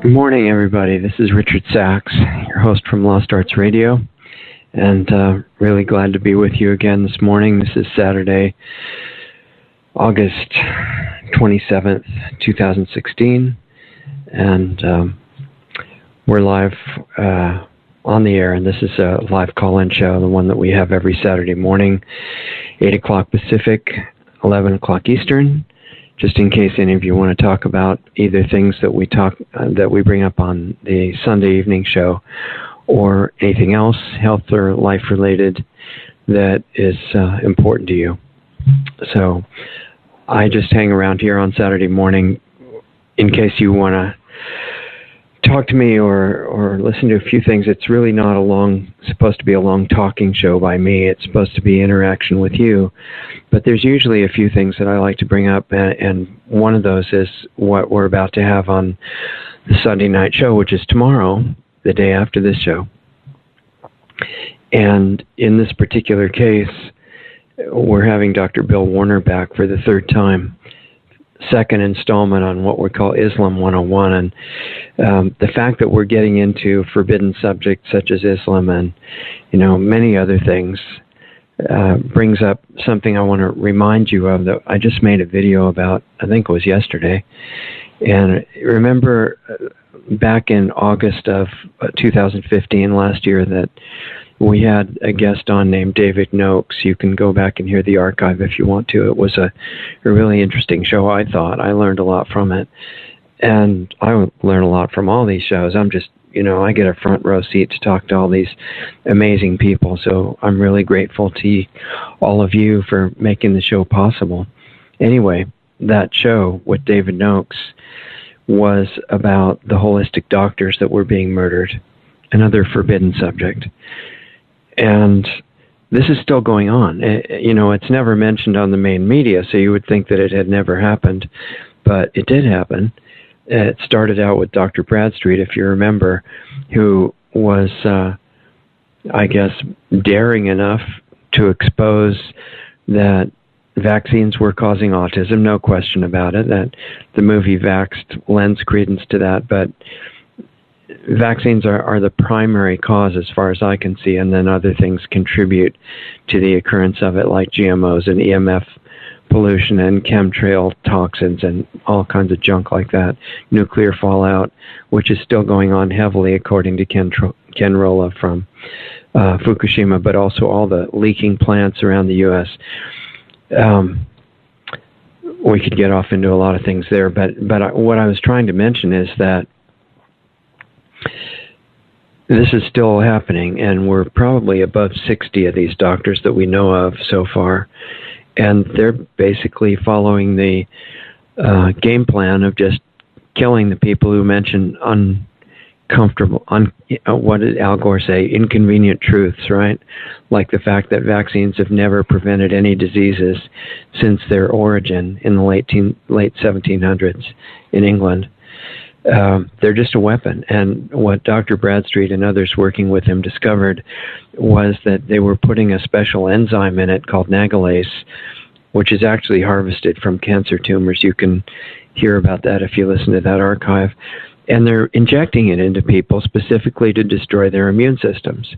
Good morning, everybody. This is Richard Sachs, your host from Lost Arts Radio, and really glad to be with you again this morning. This is Saturday, August 27th, 2016, and we're live on the air, and this is a live call-in show, the one that we have every Saturday morning, 8 o'clock Pacific, 11 o'clock Eastern, just in case any of you want to talk about either things that we bring up on the Sunday evening show or anything else, health or life related, that is important to you. So I just hang around here on Saturday morning in case you want to talk to me or listen to a few things. It's really not supposed to be a long talking show by me. It's supposed to be interaction with you. But there's usually a few things that I like to bring up, and one of those is what we're about to have on the Sunday night show, which is tomorrow, the day after this show. And in this particular case, we're having Dr. Bill Warner back for the third time, second installment on what we call Islam 101. And the fact that we're getting into forbidden subjects such as Islam and, many other things brings up something I want to remind you of that I just made a video about, I think it was yesterday. And remember back in August of 2015, last year, that we had a guest on named David Noakes. You can go back and hear the archive if you want to. It was a really interesting show, I thought. I learned a lot from it. And I learn a lot from all these shows. I'm just, I get a front row seat to talk to all these amazing people. So I'm really grateful to all of you for making the show possible. Anyway, that show with David Noakes was about the holistic doctors that were being murdered, another forbidden subject. And this is still going on. It's never mentioned on the main media, so you would think that it had never happened, but it did happen. It started out with Dr. Bradstreet, if you remember, who was, daring enough to expose that vaccines were causing autism, no question about it. That the movie Vaxxed lends credence to that, but vaccines are the primary cause as far as I can see, and then other things contribute to the occurrence of it, like GMOs and EMF pollution and chemtrail toxins and all kinds of junk like that. Nuclear fallout, which is still going on heavily according to Ken Rolla from Fukushima, but also all the leaking plants around the U.S. We could get off into a lot of things there, but what I was trying to mention is that this is still happening, and we're probably above 60 of these doctors that we know of so far, and they're basically following the game plan of just killing the people who mention what did Al Gore say, inconvenient truths, right? Like the fact that vaccines have never prevented any diseases since their origin in the late 1700s in England. They're just a weapon. And what Dr. Bradstreet and others working with him discovered was that they were putting a special enzyme in it called nagalase, which is actually harvested from cancer tumors. You can hear about that if you listen to that archive. And they're injecting it into people specifically to destroy their immune systems.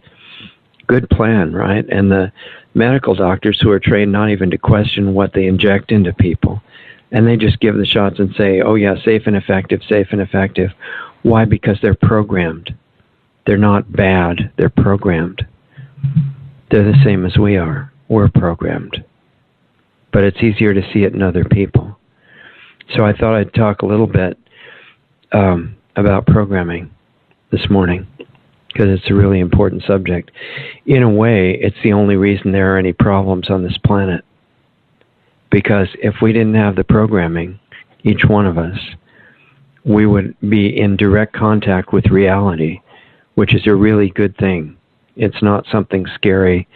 Good plan, right? And the medical doctors who are trained not even to question what they inject into people, and they just give the shots and say, oh yeah, safe and effective, safe and effective. Why? Because they're programmed. They're not bad, they're programmed. They're the same as we are. We're programmed. But it's easier to see it in other people. So I thought I'd talk a little bit about programming this morning, because it's a really important subject. In a way, it's the only reason there are any problems on this planet. Because if we didn't have the programming, each one of us, we would be in direct contact with reality, which is a really good thing. It's not something scary.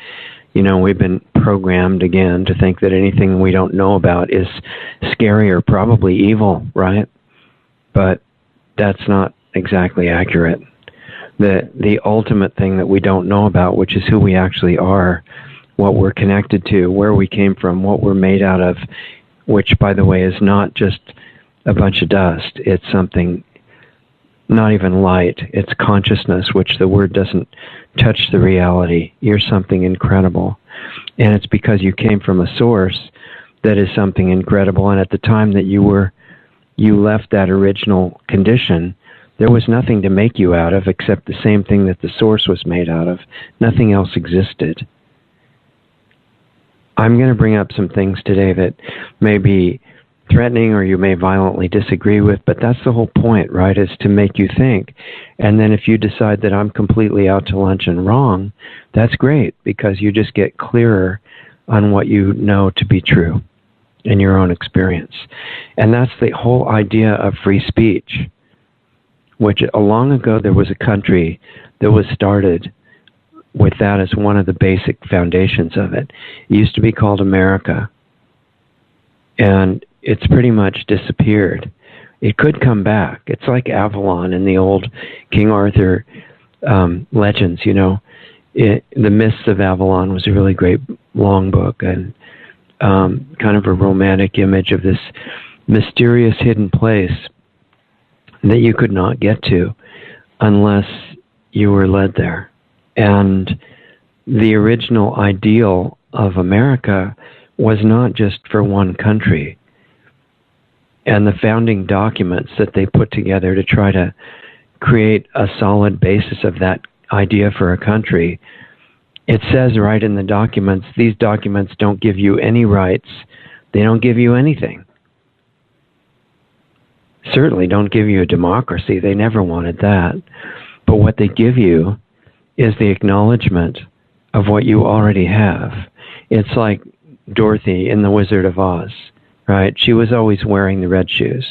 We've been programmed again to think that anything we don't know about is scary or probably evil, right? But that's not exactly accurate. The ultimate thing that we don't know about, which is who we actually are, what we're connected to, where we came from, what we're made out of, which, by the way, is not just a bunch of dust. It's something not even light. It's consciousness, which the word doesn't touch the reality. You're something incredible. And it's because you came from a source that is something incredible. And at the time that you left that original condition, there was nothing to make you out of except the same thing that the source was made out of. Nothing else existed. I'm going to bring up some things today that may be threatening or you may violently disagree with, but that's the whole point, right, is to make you think. And then if you decide that I'm completely out to lunch and wrong, that's great, because you just get clearer on what you know to be true in your own experience. And that's the whole idea of free speech, which long ago there was a country that was started with that as one of the basic foundations of it. It used to be called America. And it's pretty much disappeared. It could come back. It's like Avalon in the old King Arthur legends, you know. The Mists of Avalon was a really great long book, and kind of a romantic image of this mysterious hidden place that you could not get to unless you were led there. And the original ideal of America was not just for one country. And the founding documents that they put together to try to create a solid basis of that idea for a country, it says right in the documents, these documents don't give you any rights. They don't give you anything. Certainly don't give you a democracy. They never wanted that. But what they give you is the acknowledgement of what you already have. It's like Dorothy in The Wizard of Oz, right? She was always wearing the red shoes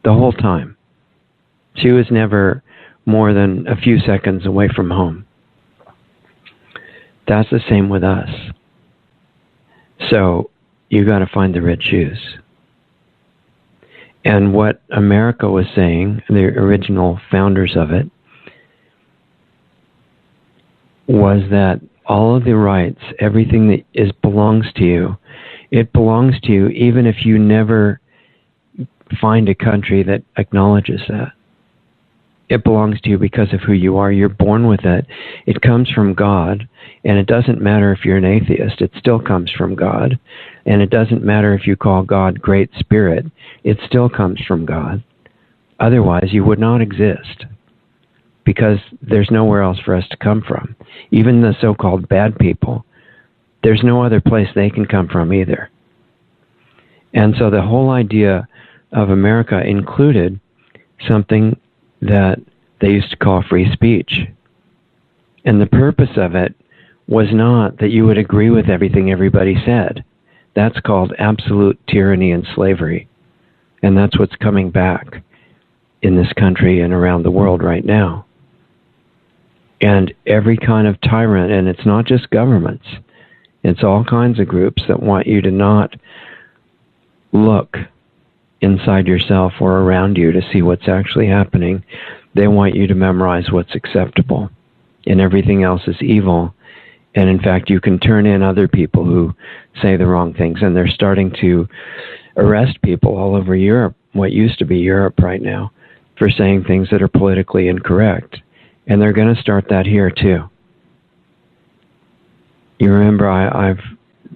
the whole time. She was never more than a few seconds away from home. That's the same with us. So you got to find the red shoes. And what America was saying, the original founders of it, was that all of the rights, everything that belongs to you, it belongs to you even if you never find a country that acknowledges that. It belongs to you because of who you are. You're born with it. It comes from God, and it doesn't matter if you're an atheist. It still comes from God. And it doesn't matter if you call God Great Spirit. It still comes from God. Otherwise, you would not exist, because there's nowhere else for us to come from. Even the so-called bad people, there's no other place they can come from either. And so the whole idea of America included something that they used to call free speech. And the purpose of it was not that you would agree with everything everybody said. That's called absolute tyranny and slavery. And that's what's coming back in this country and around the world right now. And every kind of tyrant, and it's not just governments, it's all kinds of groups that want you to not look inside yourself or around you to see what's actually happening. They want you to memorize what's acceptable, and everything else is evil. And in fact, you can turn in other people who say the wrong things, and they're starting to arrest people all over Europe, what used to be Europe right now, for saying things that are politically incorrect. And they're going to start that here too. You remember I've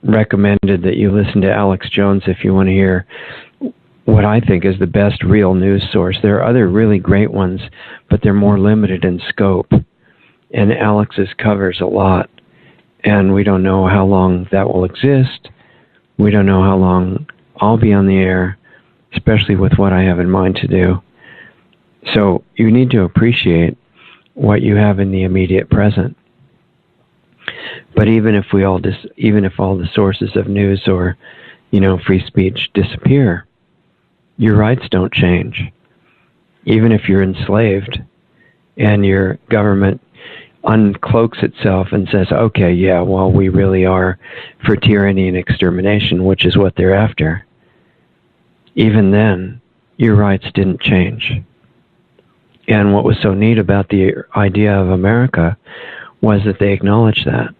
recommended that you listen to Alex Jones if you want to hear what I think is the best real news source. There are other really great ones, but they're more limited in scope. And Alex's covers a lot. And we don't know how long that will exist. We don't know how long I'll be on the air, especially with what I have in mind to do. So you need to appreciate what you have in the immediate present. But even if all the sources of news or, free speech disappear, your rights don't change. Even if you're enslaved and your government uncloaks itself and says, okay, yeah, well, we really are for tyranny and extermination, which is what they're after. Even then, your rights didn't change. And what was so neat about the idea of America was that they acknowledged that.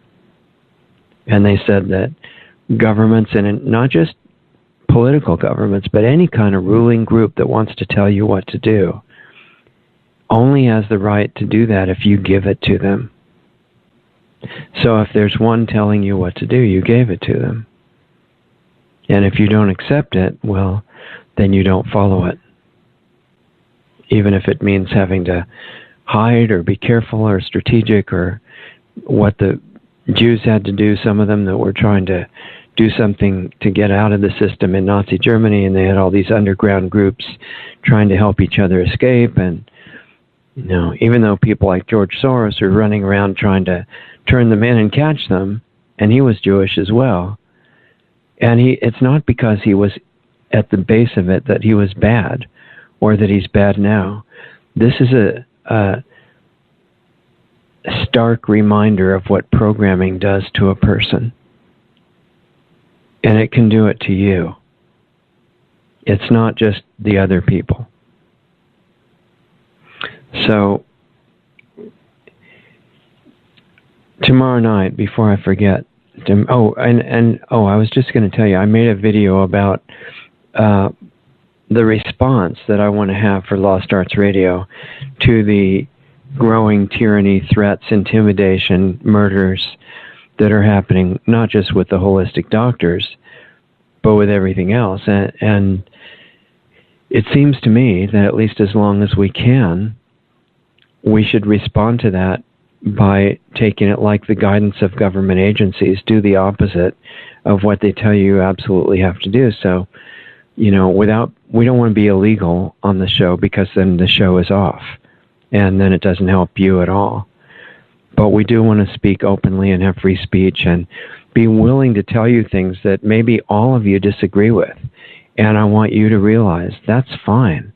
And they said that governments, and not just political governments, but any kind of ruling group that wants to tell you what to do, only has the right to do that if you give it to them. So if there's one telling you what to do, you gave it to them. And if you don't accept it, well, then you don't follow it. Even if it means having to hide or be careful or strategic, or what the Jews had to do, some of them that were trying to do something to get out of the system in Nazi Germany, and they had all these underground groups trying to help each other escape. And even though people like George Soros are running around trying to turn them in and catch them, and he was Jewish as well, and it's not because he was at the base of it that he was bad, or that he's bad now. This is a stark reminder of what programming does to a person. And it can do it to you. It's not just the other people. So, tomorrow night, before I forget, I was just going to tell you, I made a video about the response that I want to have for Lost Arts Radio to the growing tyranny, threats, intimidation, murders that are happening, not just with the holistic doctors, but with everything else. And it seems to me that at least as long as we can, we should respond to that by taking it like the guidance of government agencies. Do the opposite of what they tell you absolutely have to do. So, we don't want to be illegal on the show, because then the show is off, and then it doesn't help you at all. But we do want to speak openly and have free speech and be willing to tell you things that maybe all of you disagree with. And I want you to realize that's fine.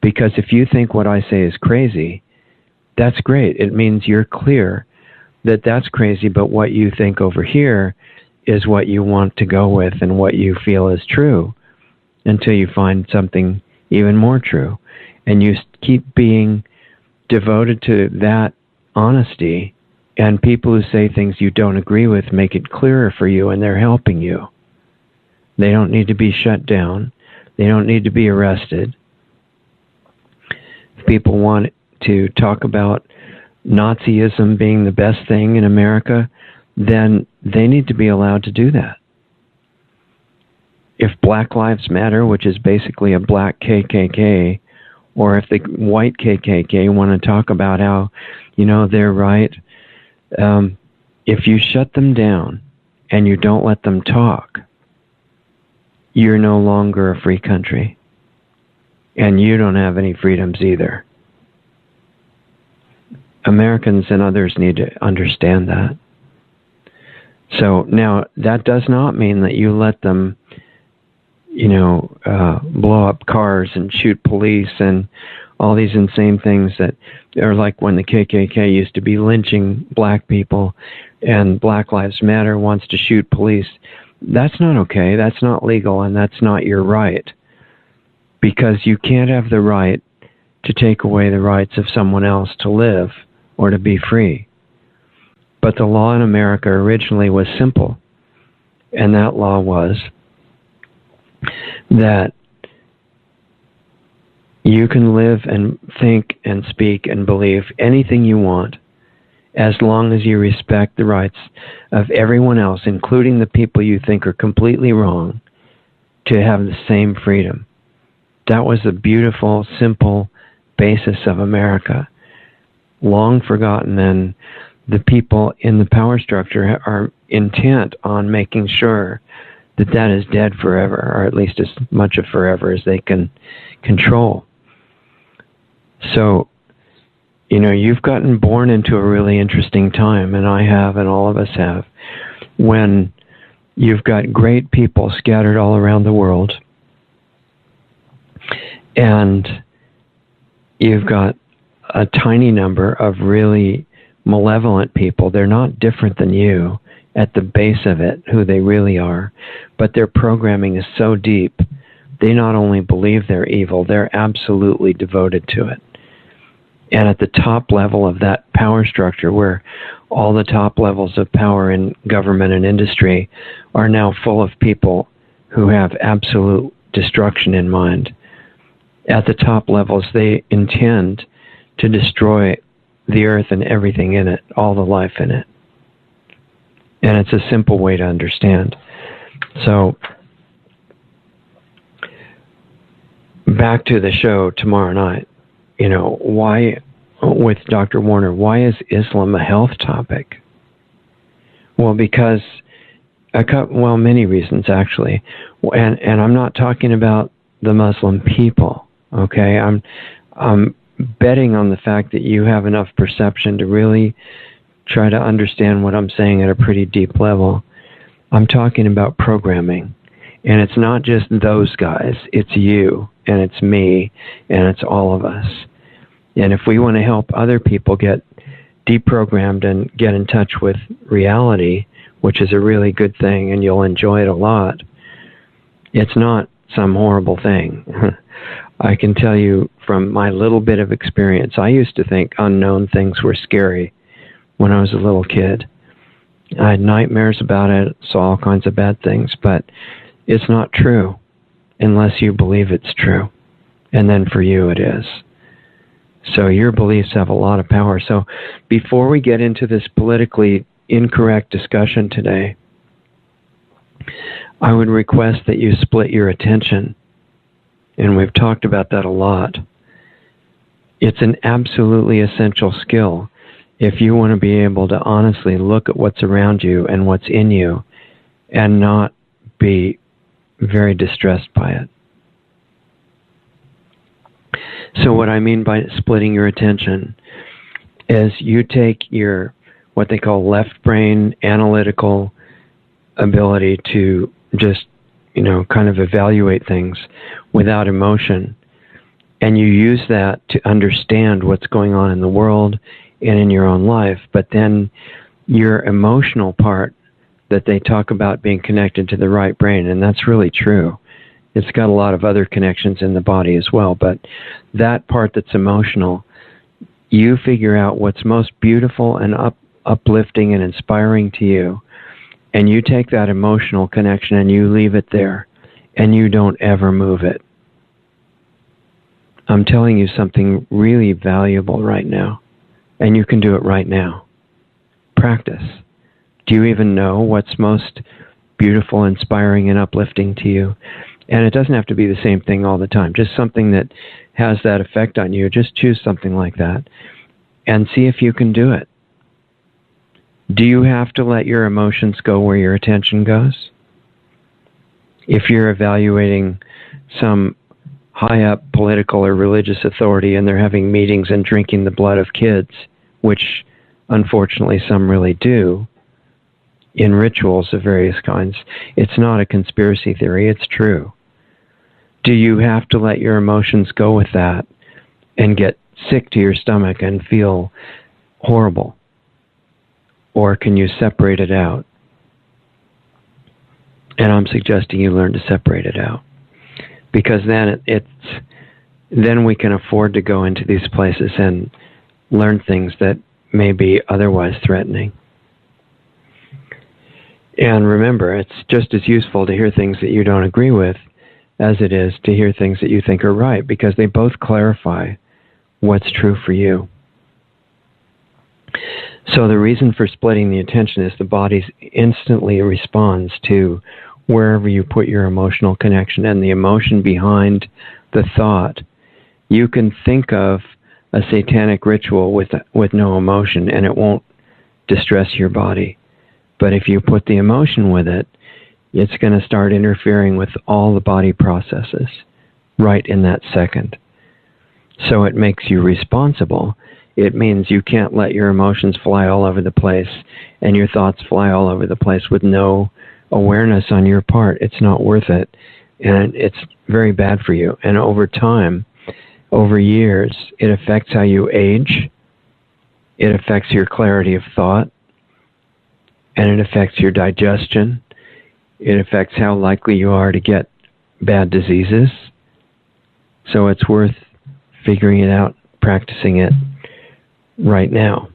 Because if you think what I say is crazy, that's great. It means you're clear that that's crazy, but what you think over here is what you want to go with and what you feel is true, until you find something even more true. And you keep being devoted to that honesty, and people who say things you don't agree with make it clearer for you, and they're helping you. They don't need to be shut down. They don't need to be arrested. If people want to talk about Nazism being the best thing in America, then they need to be allowed to do that. If Black Lives Matter, which is basically a black KKK, or if the white KKK want to talk about how, they're right, if you shut them down and you don't let them talk, you're no longer a free country. And you don't have any freedoms either. Americans and others need to understand that. So now, that does not mean that you let them blow up cars and shoot police and all these insane things that are like when the KKK used to be lynching black people, and Black Lives Matter wants to shoot police. That's not okay. That's not legal, and that's not your right. Because you can't have the right to take away the rights of someone else to live or to be free. But the law in America originally was simple, and that law was that you can live and think and speak and believe anything you want, as long as you respect the rights of everyone else, including the people you think are completely wrong, to have the same freedom. That was the beautiful, simple basis of America, long forgotten, and the people in the power structure are intent on making sure that that is dead forever, or at least as much of forever as they can control. So, you've gotten born into a really interesting time, and I have, and all of us have, when you've got great people scattered all around the world, and you've got a tiny number of really malevolent people. They're not different than you at the base of it, who they really are, but their programming is so deep, they not only believe they're evil, they're absolutely devoted to it. And at the top level of that power structure, where all the top levels of power in government and industry are now full of people who have absolute destruction in mind, at the top levels, they intend to destroy the earth and everything in it, all the life in it. And it's a simple way to understand. So, back to the show tomorrow night. You know, why, with Dr. Warner, why is Islam a health topic? Well, because, many reasons actually. And I'm not talking about the Muslim people, okay? I'm betting on the fact that you have enough perception to really try to understand what I'm saying at a pretty deep level. I'm talking about programming. And it's not just those guys. It's you, and it's me, and it's all of us. And if we want to help other people get deprogrammed and get in touch with reality, which is a really good thing, and you'll enjoy it a lot, it's not some horrible thing. I can tell you from my little bit of experience, I used to think unknown things were scary when I was a little kid. I had nightmares about it, saw all kinds of bad things, but it's not true unless you believe it's true. And then for you it is. So your beliefs have a lot of power. So before we get into this politically incorrect discussion today, I would request that you split your attention. And we've talked about that a lot. It's an absolutely essential skill if you want to be able to honestly look at what's around you and what's in you and not be very distressed by it. So what I mean by splitting your attention is you take your, what they call left brain analytical ability to just, kind of evaluate things without emotion, and you use that to understand what's going on in the world and in your own life. But then your emotional part that they talk about being connected to the right brain, and that's really true. It's got a lot of other connections in the body as well, but that part that's emotional, you figure out what's most beautiful and uplifting and inspiring to you, and you take that emotional connection and you leave it there, and you don't ever move it. I'm telling you something really valuable right now, and you can do it right now. Practice. Do you even know what's most beautiful, inspiring, and uplifting to you? And it doesn't have to be the same thing all the time. Just something that has that effect on you. Just choose something like that and see if you can do it. Do you have to let your emotions go where your attention goes? If you're evaluating some high-up political or religious authority and they're having meetings and drinking the blood of kids, which unfortunately some really do, in rituals of various kinds, it's not a conspiracy theory, it's true. Do you have to let your emotions go with that and get sick to your stomach and feel horrible? Or can you separate it out? And I'm suggesting you learn to separate it out. Because then then we can afford to go into these places and learn things that may be otherwise threatening. And remember, it's just as useful to hear things that you don't agree with as it is to hear things that you think are right, because they both clarify what's true for you. So the reason for splitting the attention is the body instantly responds to wherever you put your emotional connection and the emotion behind the thought. You can think of a satanic ritual with no emotion and it won't distress your body. But if you put the emotion with it, it's going to start interfering with all the body processes right in that second. So it makes you responsible. It means you can't let your emotions fly all over the place and your thoughts fly all over the place with no awareness on your part. It's not worth it. And it's very bad for you. And over time, over years, it affects how you age. It affects your clarity of thought. And it affects your digestion. It affects how likely you are to get bad diseases. So it's worth figuring it out, practicing it right now.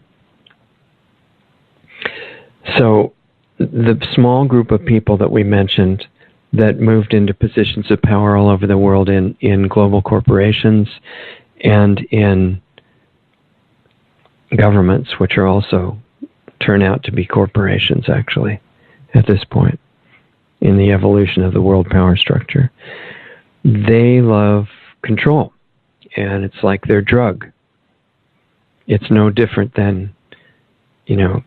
So the small group of people that we mentioned that moved into positions of power all over the world in global corporations and in governments, which are also turn out to be corporations, actually, at this point in the evolution of the world power structure. They love control, and it's like their drug. It's no different than,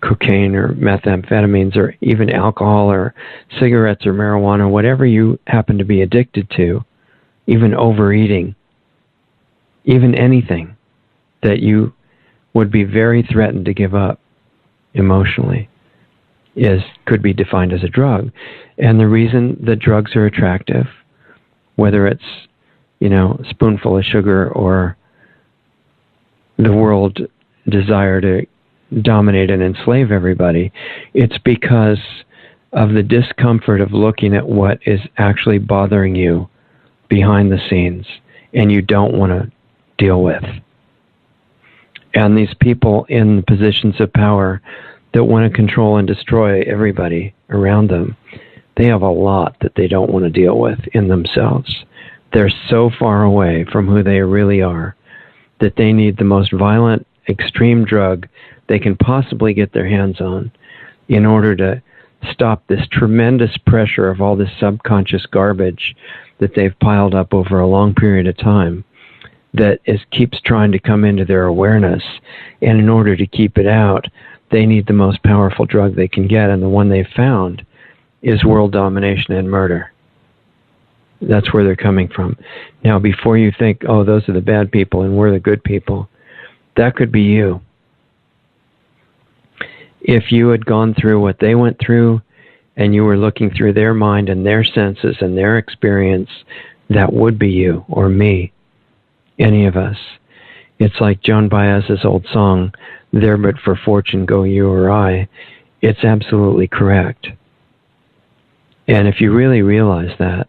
cocaine or methamphetamines or even alcohol or cigarettes or marijuana, whatever you happen to be addicted to, even overeating, even anything that you would be very threatened to give up emotionally could be defined as a drug. And the reason the drugs are attractive, whether it's, a spoonful of sugar or the world desire to dominate and enslave everybody, it's because of the discomfort of looking at what is actually bothering you behind the scenes and you don't want to deal with. And these people in positions of power that want to control and destroy everybody around them, they have a lot that they don't want to deal with in themselves. They're so far away from who they really are that they need the most violent, extreme drug they can possibly get their hands on in order to stop this tremendous pressure of all this subconscious garbage that they've piled up over a long period of time that keeps trying to come into their awareness. And in order to keep it out, they need the most powerful drug they can get, and the one they've found is world domination and murder. That's where they're coming from. Now, before you think, oh, those are the bad people and we're the good people, that could be you. If you had gone through what they went through and you were looking through their mind and their senses and their experience, that would be you or me, any of us. It's like Joan Baez's old song, "There but for fortune go you or I." It's absolutely correct. And if you really realize that,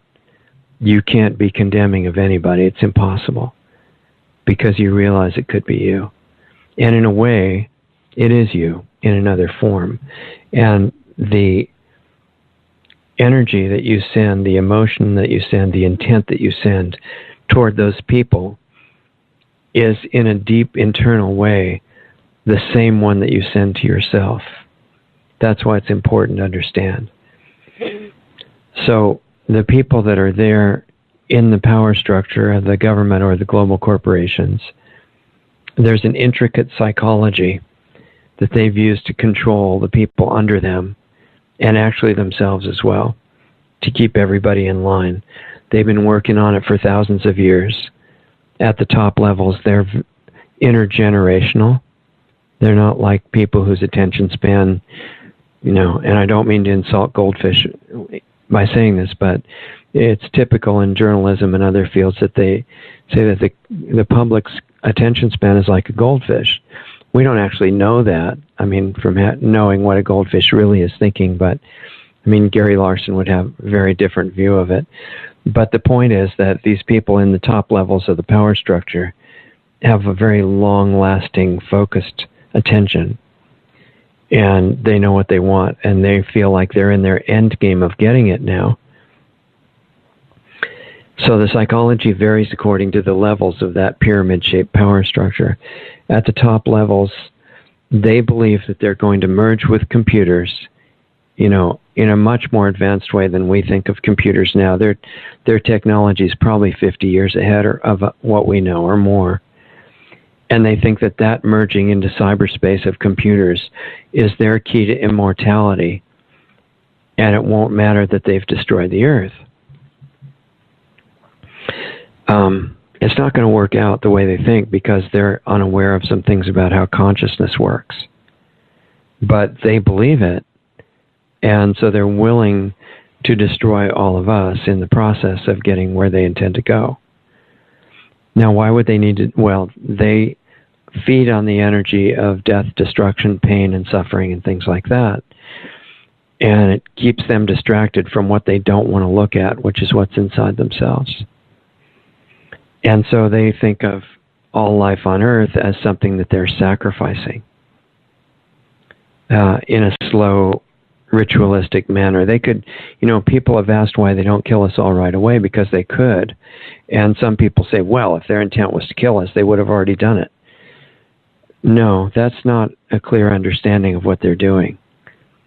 you can't be condemning of anybody. It's impossible, because you realize it could be you. And in a way, it is you in another form. And the energy that you send, the emotion that you send, the intent that you send toward those people is, in a deep internal way, the same one that you send to yourself. That's why it's important to understand. So the people that are there in the power structure of the government or the global corporations, there's an intricate psychology that they've used to control the people under them, and actually themselves as well, to keep everybody in line. They've been working on it for thousands of years. At the top levels, they're intergenerational. They're not like people whose attention span, and I don't mean to insult goldfish by saying this, but it's typical in journalism and other fields that they say that the public's attention span is like a goldfish. We don't actually know that. I mean, from knowing what a goldfish really is thinking, but Gary Larson would have a very different view of it. But the point is that these people in the top levels of the power structure have a very long-lasting, focused attention. And they know what they want, and they feel like they're in their end game of getting it now. So the psychology varies according to the levels of that pyramid-shaped power structure. At the top levels, they believe that they're going to merge with computers, in a much more advanced way than we think of computers now. Their technology is probably 50 years ahead of what we know, or more. And they think that merging into cyberspace of computers is their key to immortality, and it won't matter that they've destroyed the earth. It's not going to work out the way they think, because they're unaware of some things about how consciousness works. But they believe it, and so they're willing to destroy all of us in the process of getting where they intend to go. Now, why would they need to? Well, they feed on the energy of death, destruction, pain, and suffering, and things like that. And it keeps them distracted from what they don't want to look at, which is what's inside themselves. And so they think of all life on Earth as something that they're sacrificing in a slow, ritualistic manner. They could, people have asked why they don't kill us all right away, because they could. And some people say, well, if their intent was to kill us, they would have already done it. No, that's not a clear understanding of what they're doing.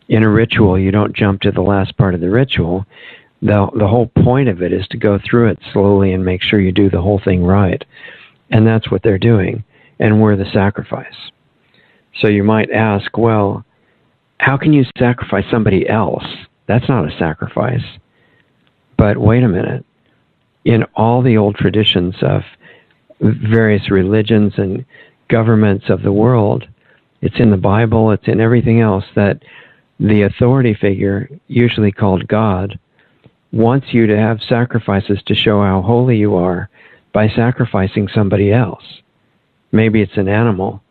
In a ritual, you don't jump to the last part of the ritual. The whole point of it is to go through it slowly and make sure you do the whole thing right. And that's what they're doing. And we're the sacrifice. So you might ask, well, how can you sacrifice somebody else? That's not a sacrifice. But wait a minute. In all the old traditions of various religions and governments of the world, it's in the Bible, it's in everything else, that the authority figure, usually called God, wants you to have sacrifices to show how holy you are by sacrificing somebody else. Maybe it's an animal,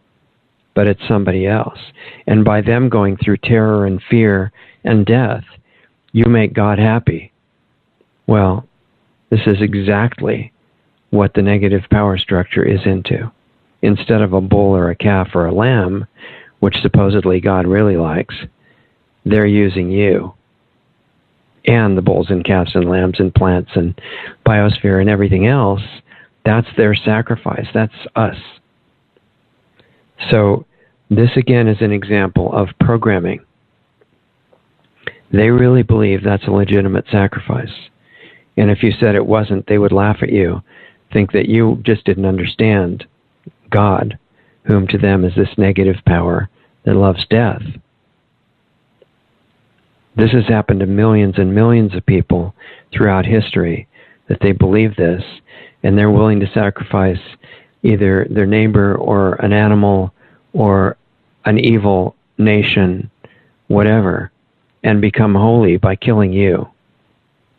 but it's somebody else. And by them going through terror and fear and death, you make God happy. Well, this is exactly what the negative power structure is into. Instead of a bull or a calf or a lamb, which supposedly God really likes, they're using you and the bulls and calves and lambs and plants and biosphere and everything else. That's their sacrifice. That's us. So this again is an example of programming. They really believe that's a legitimate sacrifice. And if you said it wasn't, they would laugh at you, think that you just didn't understand God, whom to them is this negative power that loves death. This has happened to millions and millions of people throughout history, that they believe this, and they're willing to sacrifice either their neighbor or an animal or an evil nation, whatever, and become holy by killing you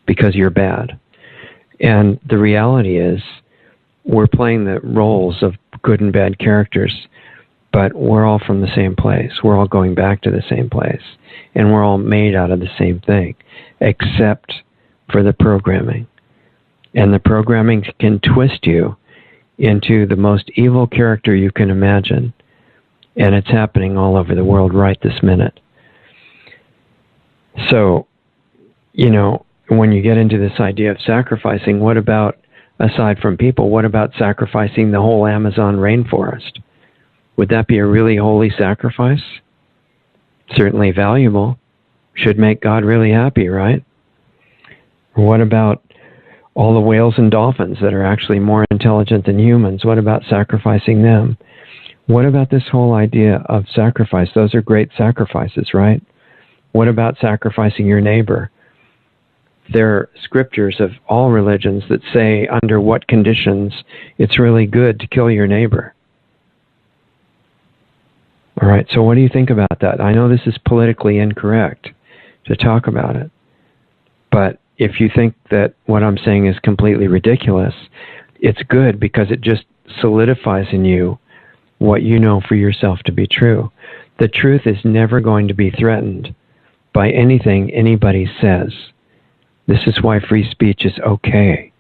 because you're bad. And the reality is, we're playing the roles of good and bad characters, but we're all from the same place. We're all going back to the same place. And we're all made out of the same thing, except for the programming. And the programming can twist you into the most evil character you can imagine. And it's happening all over the world right this minute. So, you know, when you get into this idea of sacrificing, what about, aside from people, what about sacrificing the whole Amazon rainforest? Would that be a really holy sacrifice? Certainly valuable. Should make God really happy, right? What about all the whales and dolphins that are actually more intelligent than humans? What about sacrificing them? What about this whole idea of sacrifice? Those are great sacrifices, right? What about sacrificing your neighbor? There are scriptures of all religions that say under what conditions it's really good to kill your neighbor. All right, so what do you think about that? I know this is politically incorrect to talk about it, but if you think that what I'm saying is completely ridiculous, it's good because it just solidifies in you what you know for yourself to be true. The truth is never going to be threatened by anything anybody says. This is why free speech is okay.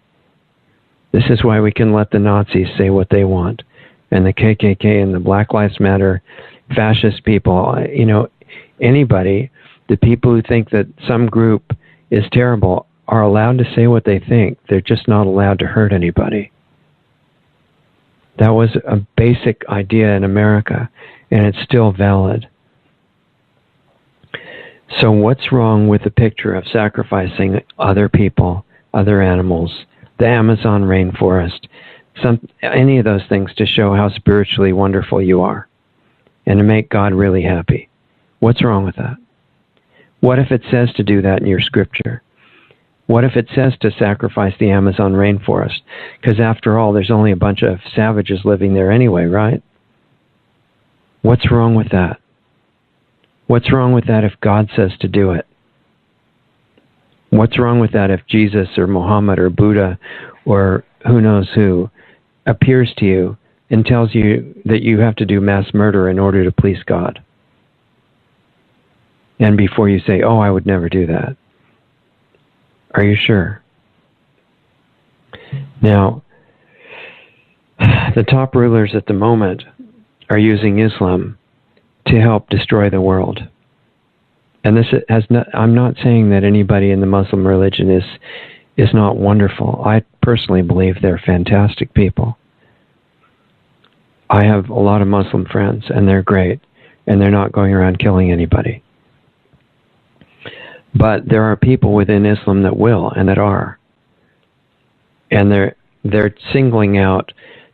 This is why we can let the Nazis say what they want, and the KKK and the Black Lives Matter fascist people, you know, anybody, the people who think that some group is terrible are allowed to say what they think. They're just not allowed to hurt anybody. That was a basic idea in America, and it's still valid. So what's wrong with the picture of sacrificing other people, other animals, the Amazon rainforest, any of those things to show how spiritually wonderful you are and to make God really happy? What's wrong with that? What if it says to do that in your scripture? What if it says to sacrifice the Amazon rainforest? Because after all, there's only a bunch of savages living there anyway, right? What's wrong with that? What's wrong with that if God says to do it? What's wrong with that if Jesus or Muhammad or Buddha or who knows who appears to you and tells you that you have to do mass murder in order to please God? And before you say, oh, I would never do that. Are you sure? Now, the top rulers at the moment are using Islam to help destroy the world. And this has not, I'm not saying that anybody in the Muslim religion is not wonderful. I personally believe they're fantastic people. I have a lot of Muslim friends, and they're great, and they're not going around killing anybody. But there are people within Islam that will, and that are. And they're singling out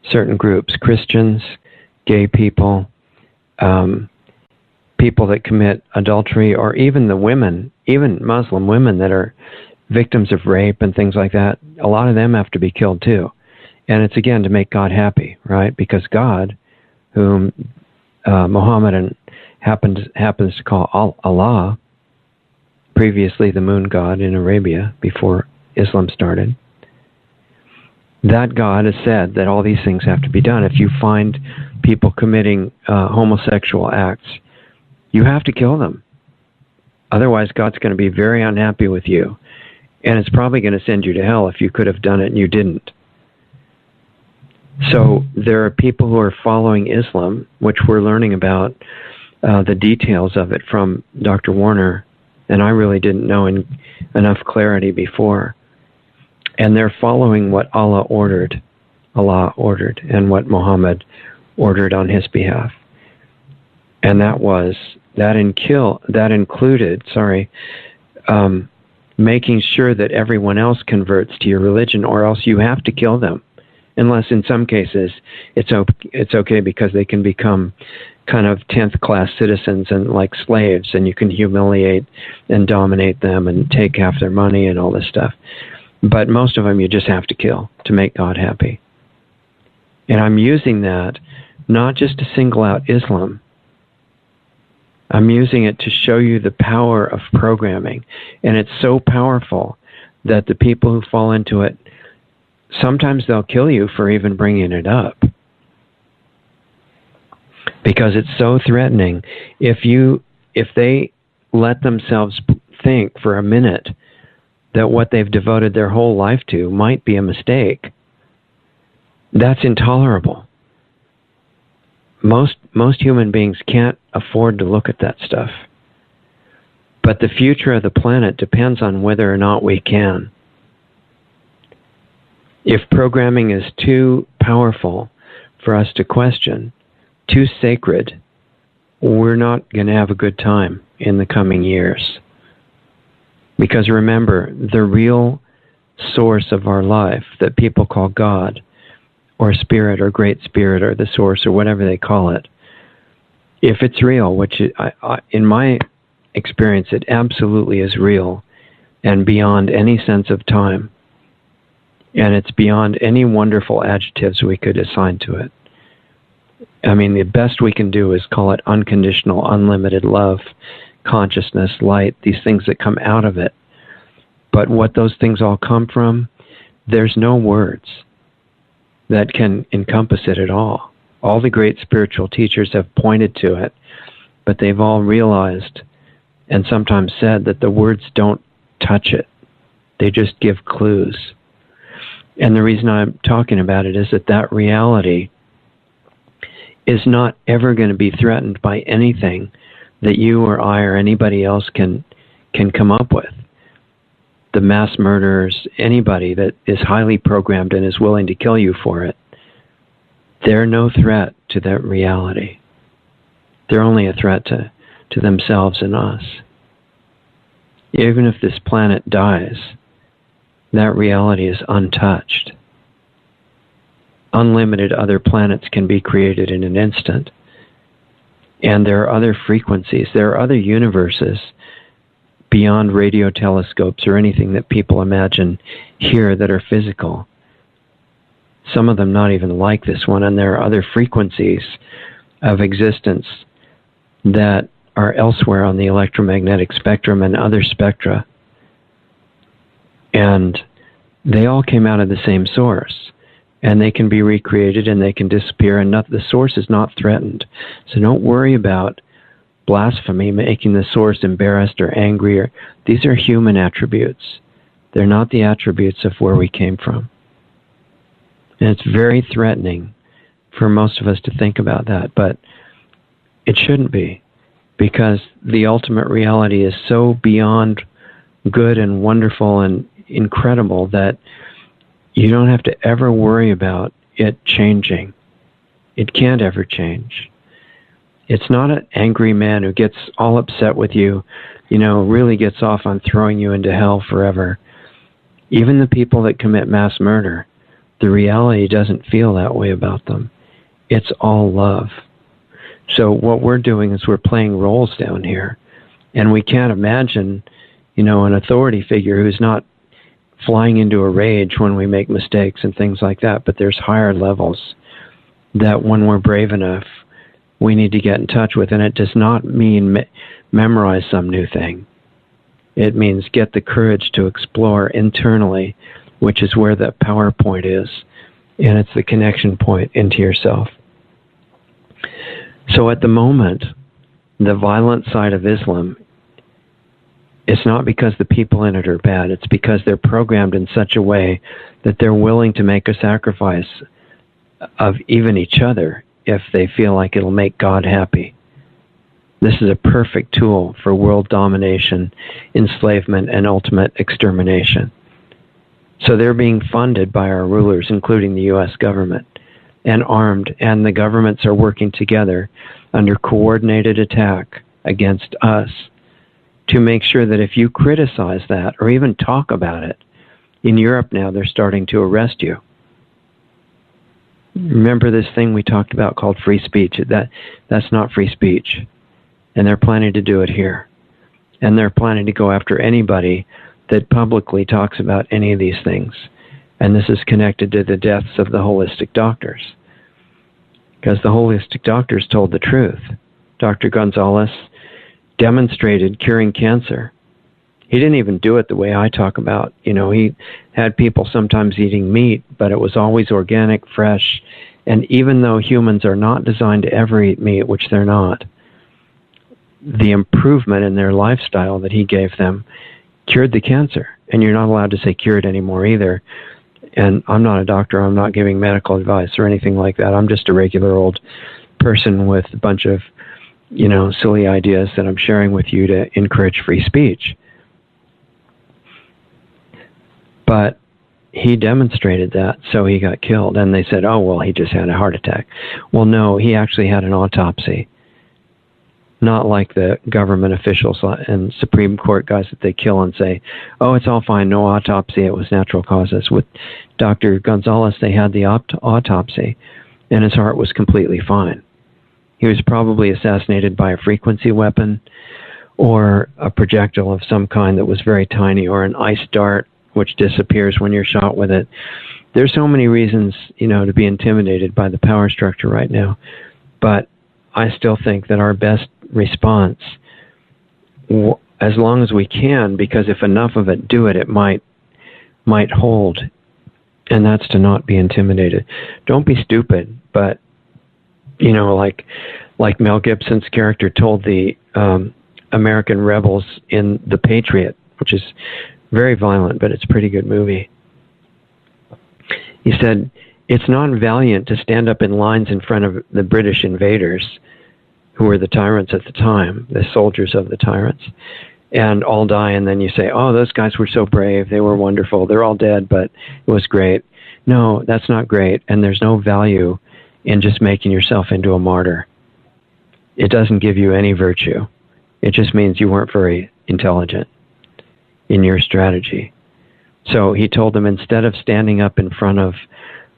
certain groups: Christians, gay people, people that commit adultery, or even the women, even Muslim women that are victims of rape and things like that. A lot of them have to be killed too. And it's again to make God happy, right? Because God, whom Muhammad happens to call Allah, previously the moon god in Arabia before Islam started, that God has said that all these things have to be done. If you find people committing homosexual acts, you have to kill them. Otherwise, God's going to be very unhappy with you. And it's probably going to send you to hell if you could have done it and you didn't. So there are people who are following Islam, which we're learning about the details of it from Dr. Warner, and I really didn't know in enough clarity before. And they're following what Allah ordered, and what Muhammad ordered on his behalf. And that included making sure that everyone else converts to your religion, or else you have to kill them. Unless in some cases it's okay because they can become kind of 10th class citizens and like slaves, and you can humiliate and dominate them and take half their money and all this stuff. But most of them you just have to kill to make God happy. And I'm using that not just to single out Islam. I'm using it to show you the power of programming. And it's so powerful that the people who fall into it, sometimes they'll kill you for even bringing it up. Because it's so threatening. If they let themselves think for a minute that what they've devoted their whole life to might be a mistake, that's intolerable. Most human beings can't afford to look at that stuff. But the future of the planet depends on whether or not we can. If programming is too powerful for us to question, too sacred, we're not going to have a good time in the coming years. Because remember, the real source of our life that people call God, or Spirit, or Great Spirit, or the Source, or whatever they call it, if it's real, which in my experience it absolutely is real, and beyond any sense of time, and it's beyond any wonderful adjectives we could assign to it. I mean, the best we can do is call it unconditional, unlimited love, consciousness, light, these things that come out of it. But what those things all come from, there's no words that can encompass it at all. All the great spiritual teachers have pointed to it, but they've all realized and sometimes said that the words don't touch it. They just give clues. And the reason I'm talking about it is that reality is not ever going to be threatened by anything that you or I or anybody else can come up with. The mass murderers, anybody that is highly programmed and is willing to kill you for it, they're no threat to that reality. They're only a threat to themselves and us. Even if this planet dies, that reality is untouched. Unlimited other planets can be created in an instant. And there are other frequencies, there are other universes beyond radio telescopes or anything that people imagine here that are physical. Some of them not even like this one, and there are other frequencies of existence that are elsewhere on the electromagnetic spectrum and other spectra. And they all came out of the same source. And they can be recreated and they can disappear, and the source is not threatened. So don't worry about blasphemy, making the source embarrassed or angry. These are human attributes. They're not the attributes of where we came from. And it's very threatening for most of us to think about that, but it shouldn't be, because the ultimate reality is so beyond good and wonderful and incredible that you don't have to ever worry about it changing. It can't ever change. It's not an angry man who gets all upset with you, really gets off on throwing you into hell forever. Even the people that commit mass murder, the reality doesn't feel that way about them. It's all love. So what we're doing is we're playing roles down here. And we can't imagine, an authority figure who's not flying into a rage when we make mistakes and things like that. But there's higher levels that when we're brave enough, we need to get in touch with. And it does not mean memorize some new thing. It means get the courage to explore internally, which is where the power point is. And it's the connection point into yourself. So at the moment, the violent side of Islam, it's not because the people in it are bad. It's because they're programmed in such a way that they're willing to make a sacrifice of even each other if they feel like it'll make God happy. This is a perfect tool for world domination, enslavement, and ultimate extermination. So they're being funded by our rulers, including the U.S. government, and armed, and the governments are working together under coordinated attack against us to make sure that if you criticize that or even talk about it, in Europe now they're starting to arrest you. Remember this thing we talked about called free speech? That's not free speech. And they're planning to do it here. And they're planning to go after anybody that publicly talks about any of these things. And this is connected to the deaths of the holistic doctors. Because the holistic doctors told the truth. Dr. Gonzalez demonstrated curing cancer. He didn't even do it the way I talk about. He had people sometimes eating meat, but it was always organic, fresh. And even though humans are not designed to ever eat meat, which they're not, the improvement in their lifestyle that he gave them cured the cancer. And you're not allowed to say cured anymore either. And I'm not a doctor. I'm not giving medical advice or anything like that. I'm just a regular old person with a bunch of, silly ideas that I'm sharing with you to encourage free speech. But he demonstrated that, so he got killed. And they said, oh, well, he just had a heart attack. Well, no, he actually had an autopsy. Not like the government officials and Supreme Court guys that they kill and say, oh, it's all fine, no autopsy, it was natural causes. With Dr. Gonzalez, they had the autopsy, and his heart was completely fine. He was probably assassinated by a frequency weapon or a projectile of some kind that was very tiny, or an ice dart, which disappears when you're shot with it. There's so many reasons, to be intimidated by the power structure right now. But I still think that our best response, as long as we can, because if enough of it do it, it might hold, and that's to not be intimidated. Don't be stupid, but like Mel Gibson's character told the American rebels in The Patriot, which is very violent, but it's a pretty good movie. He said, it's non-valiant to stand up in lines in front of the British invaders, who were the tyrants at the time, the soldiers of the tyrants, and all die, and then you say, oh, those guys were so brave, they were wonderful, they're all dead, but it was great. No, that's not great, and there's no value in just making yourself into a martyr. It doesn't give you any virtue. It just means you weren't very intelligent in your strategy. So he told them, instead of standing up in front of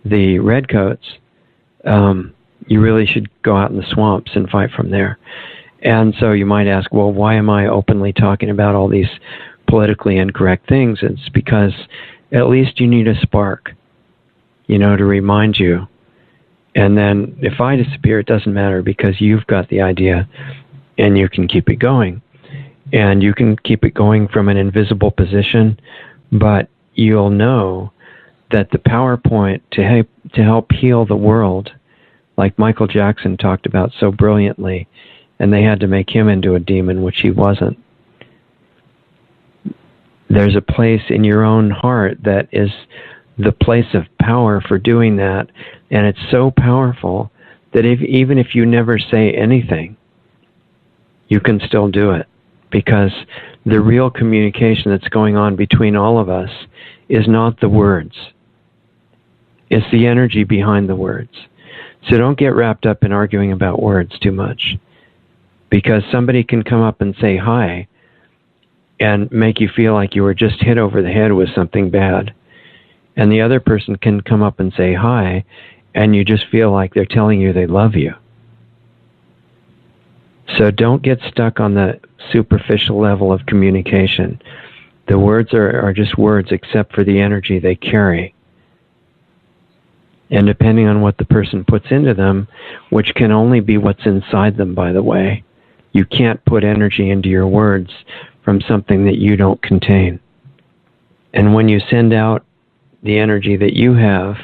the redcoats, you really should go out in the swamps and fight from there. And so you might ask, well, why am I openly talking about all these politically incorrect things? It's because at least you need a spark, to remind you. And then if I disappear, it doesn't matter, because you've got the idea and you can keep it going. And you can keep it going from an invisible position, but you'll know that the PowerPoint to help heal the world, like Michael Jackson talked about so brilliantly, and they had to make him into a demon, which he wasn't. There's a place in your own heart that is the place of power for doing that, and it's so powerful that even if you never say anything, you can still do it, because the real communication that's going on between all of us is not the words. It's the energy behind the words. So don't get wrapped up in arguing about words too much, because somebody can come up and say hi and make you feel like you were just hit over the head with something bad. And the other person can come up and say hi, and you just feel like they're telling you they love you. So don't get stuck on the superficial level of communication. The words are just words except for the energy they carry. And depending on what the person puts into them, which can only be what's inside them, by the way, you can't put energy into your words from something that you don't contain. And when you send out the energy that you have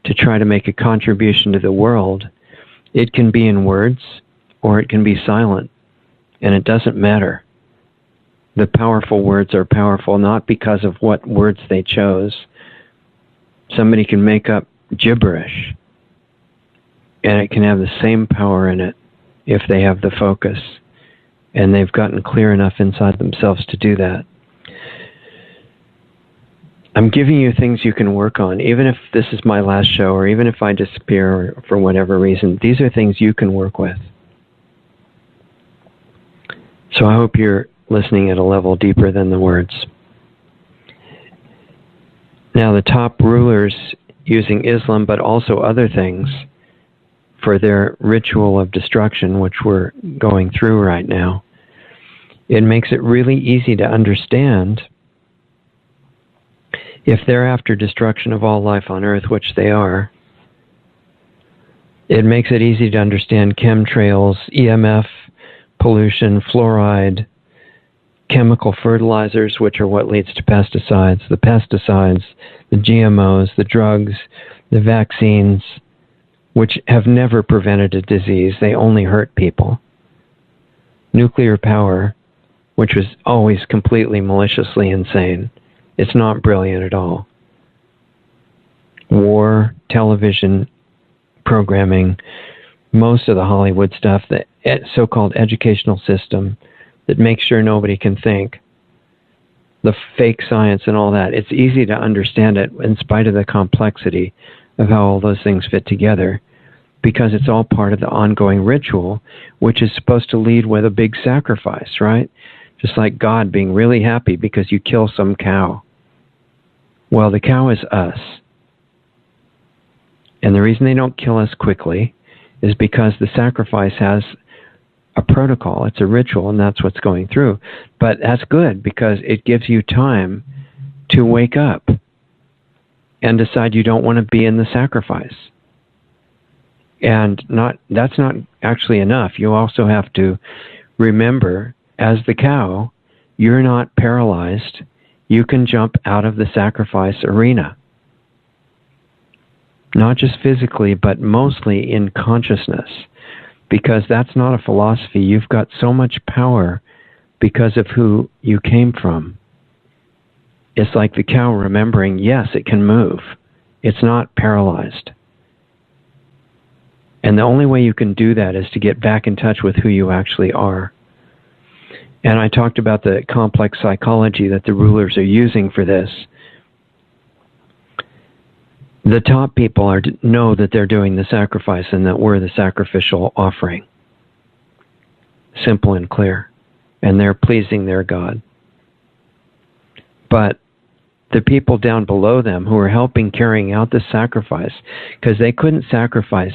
to try to make a contribution to the world, it can be in words or it can be silent, and it doesn't matter. The powerful words are powerful not because of what words they chose. Somebody can make up gibberish, and it can have the same power in it if they have the focus, and they've gotten clear enough inside themselves to do that. I'm giving you things you can work on. Even if this is my last show, or even if I disappear or for whatever reason, these are things you can work with. So I hope you're listening at a level deeper than the words. Now, the top rulers using Islam, but also other things, for their ritual of destruction, which we're going through right now, it makes it really easy to understand, if they're after destruction of all life on Earth, which they are, it makes it easy to understand chemtrails, EMF, pollution, fluoride, chemical fertilizers, which are what leads to pesticides, the GMOs, the drugs, the vaccines, which have never prevented a disease. They only hurt people. Nuclear power, which was always completely maliciously insane. It's not brilliant at all. War, television, programming, most of the Hollywood stuff, the so-called educational system that makes sure nobody can think, the fake science and all that. It's easy to understand it in spite of the complexity of how all those things fit together, because it's all part of the ongoing ritual, which is supposed to lead with a big sacrifice, right? Just like God being really happy because you kill some cow. Well, the cow is us. And the reason they don't kill us quickly is because the sacrifice has a protocol. It's a ritual, and that's what's going through. But that's good because it gives you time to wake up and decide you don't want to be in the sacrifice. And that's not actually enough. You also have to remember, as the cow, you're not paralyzed. You can jump out of the sacrifice arena. Not just physically, but mostly in consciousness. Because that's not a philosophy. You've got so much power because of who you came from. It's like the cow remembering, yes, it can move. It's not paralyzed. And the only way you can do that is to get back in touch with who you actually are. And I talked about the complex psychology that the rulers are using for this. The top people know that they're doing the sacrifice and that we're the sacrificial offering. Simple and clear. And they're pleasing their God. But the people down below them who are helping carrying out the sacrifice, because they couldn't sacrifice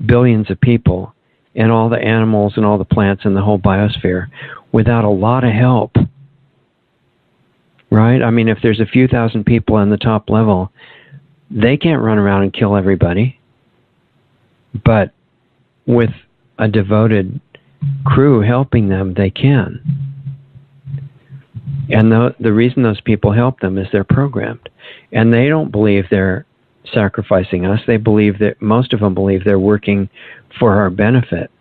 billions of people and all the animals and all the plants and the whole biosphere without a lot of help. Right? I mean, if there's a few thousand people on the top level, they can't run around and kill everybody. But with a devoted crew helping them, they can. And the reason those people help them is they're programmed. And they don't believe they're sacrificing us. They believe that, most of them believe they're working for our benefit.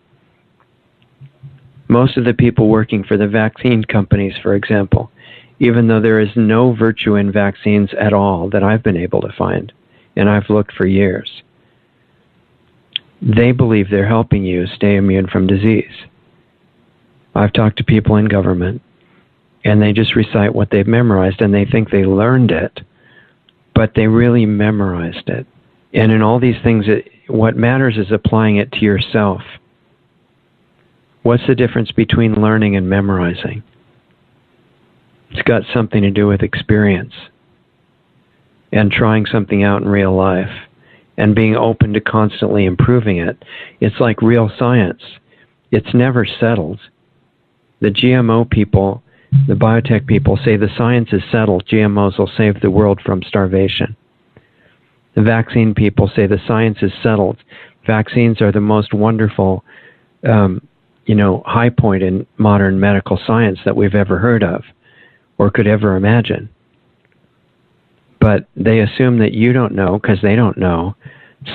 Most of the people working for the vaccine companies, for example, even though there is no virtue in vaccines at all that I've been able to find, and I've looked for years, they believe they're helping you stay immune from disease. I've talked to people in government, and they just recite what they've memorized, and they think they learned it, but they really memorized it. And in all these things, what matters is applying it to yourself. What's the difference between learning and memorizing? It's got something to do with experience and trying something out in real life and being open to constantly improving it. It's like real science. It's never settled. The GMO people, the biotech people say the science is settled. GMOs will save the world from starvation. The vaccine people say the science is settled. Vaccines are the most wonderful, high point in modern medical science that we've ever heard of or could ever imagine. But they assume that you don't know because they don't know.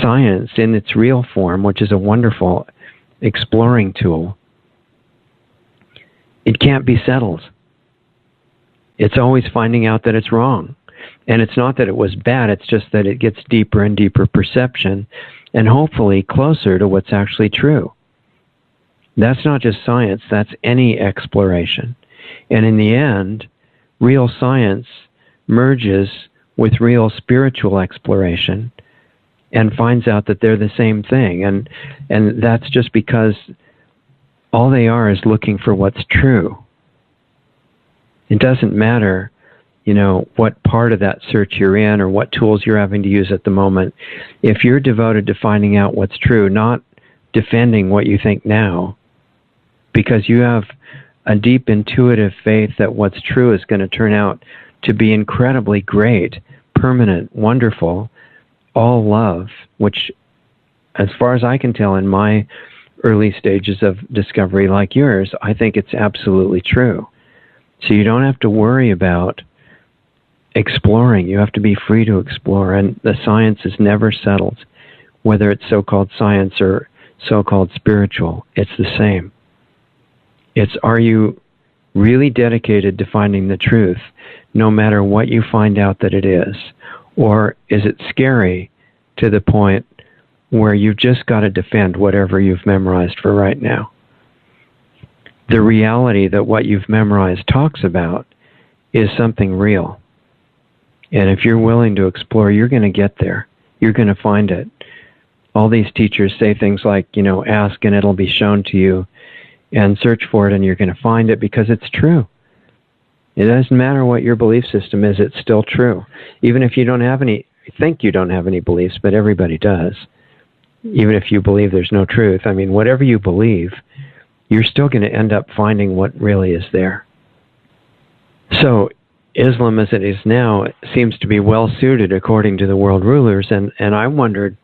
Science in its real form, which is a wonderful exploring tool, it can't be settled. It's always finding out that it's wrong. And it's not that it was bad, it's just that it gets deeper and deeper perception and hopefully closer to what's actually true. That's not just science, that's any exploration. And in the end, real science merges with real spiritual exploration and finds out that they're the same thing. And that's just because all they are is looking for what's true. It doesn't matter, what part of that search you're in or what tools you're having to use at the moment. If you're devoted to finding out what's true, not defending what you think now, because you have a deep intuitive faith that what's true is going to turn out to be incredibly great, permanent, wonderful, all love, which, as far as I can tell in my early stages of discovery like yours, I think it's absolutely true. So you don't have to worry about exploring. You have to be free to explore, and the science is never settled. Whether it's so-called science or so-called spiritual, it's the same. It's, are you really dedicated to finding the truth, no matter what you find out that it is? Or is it scary to the point where you've just got to defend whatever you've memorized for right now? The reality that what you've memorized talks about is something real. And if you're willing to explore, you're going to get there. You're going to find it. All these teachers say things like, ask and it'll be shown to you, and search for it and you're going to find it, because it's true. It doesn't matter what your belief system is, it's still true. Even if you don't have any, think you don't have any beliefs, but everybody does. Even if you believe there's no truth, whatever you believe, you're still going to end up finding what really is there. So, Islam as it is now seems to be well suited according to the world rulers, and I wondered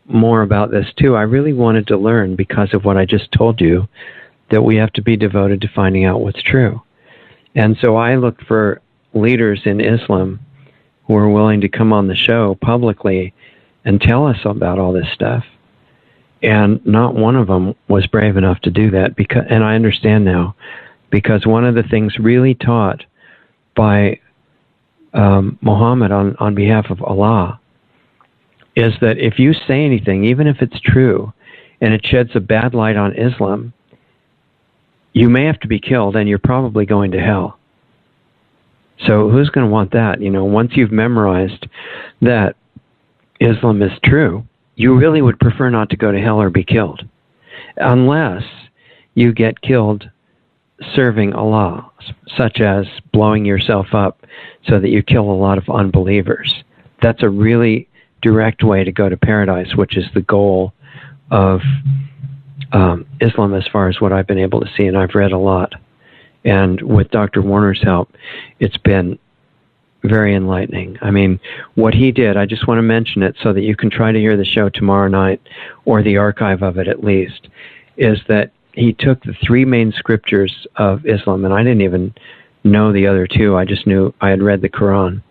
more about this too. I really wanted to learn, because of what I just told you, that we have to be devoted to finding out what's true. And so I looked for leaders in Islam who are willing to come on the show publicly and tell us about all this stuff. And not one of them was brave enough to do that, and I understand now, because one of the things really taught by Muhammad on behalf of Allah is that if you say anything, even if it's true, and it sheds a bad light on Islam, you may have to be killed, and you're probably going to hell. So who's going to want that? Once you've memorized that Islam is true, you really would prefer not to go to hell or be killed, unless you get killed serving Allah, such as blowing yourself up so that you kill a lot of unbelievers. That's a really direct way to go to paradise, which is the goal of Islam as far as what I've been able to see, and I've read a lot. And with Dr. Warner's help, it's been very enlightening. What he did, I just want to mention it so that you can try to hear the show tomorrow night, or the archive of it at least, is that he took the three main scriptures of Islam, and I didn't even know the other two. I just knew I had read the Quran,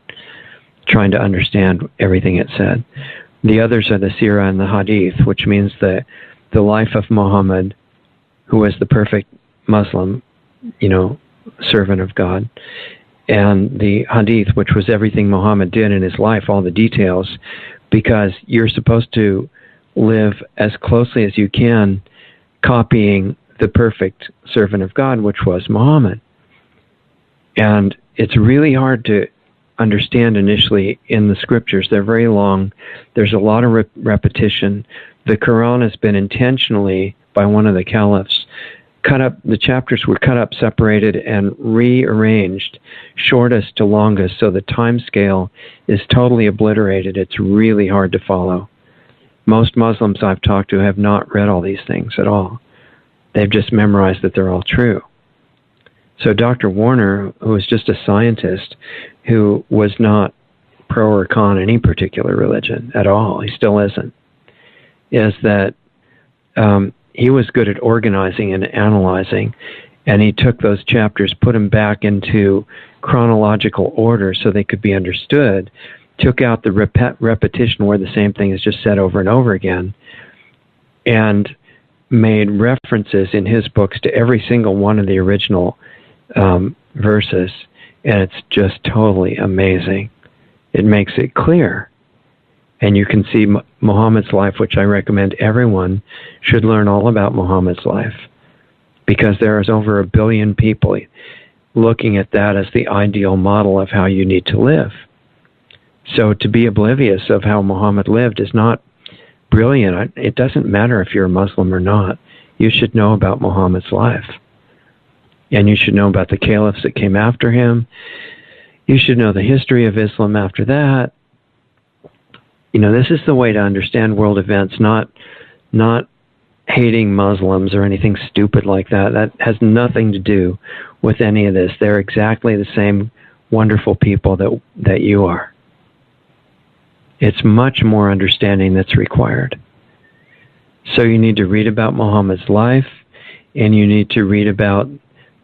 trying to understand everything it said. The others are the Sirah and the Hadith, which means the life of Muhammad, who was the perfect Muslim, servant of God, and the Hadith, which was everything Muhammad did in his life, all the details, because you're supposed to live as closely as you can copying the perfect servant of God, which was Muhammad. And it's really hard to understand initially in the scriptures. They're very long. There's a lot of repetition. The Quran has been intentionally, by one of the caliphs, cut up. The chapters were cut up, separated, and rearranged, shortest to longest, so the time scale is totally obliterated. It's really hard to follow. Most Muslims I've talked to have not read all these things at all. They've just memorized that they're all true. So Dr. Warner, who was just a scientist who was not pro or con any particular religion at all, he still isn't, is that he was good at organizing and analyzing, and he took those chapters, put them back into chronological order so they could be understood, took out the repetition where the same thing is just said over and over again, and made references in his books to every single one of the original verses, and it's just totally amazing. It makes it clear. And you can see Muhammad's life, which I recommend everyone should learn all about Muhammad's life, because there is over 1 billion people looking at that as the ideal model of how you need to live. So to be oblivious of how Muhammad lived is not brilliant. It doesn't matter if you're a Muslim or not. You should know about Muhammad's life. And you should know about the caliphs that came after him. You should know the history of Islam after that. You know, this is the way to understand world events, not hating Muslims or anything stupid like that. That has nothing to do with any of this. They're exactly the same wonderful people that you are. It's much more understanding that's required. So you need to read about Muhammad's life, and you need to read about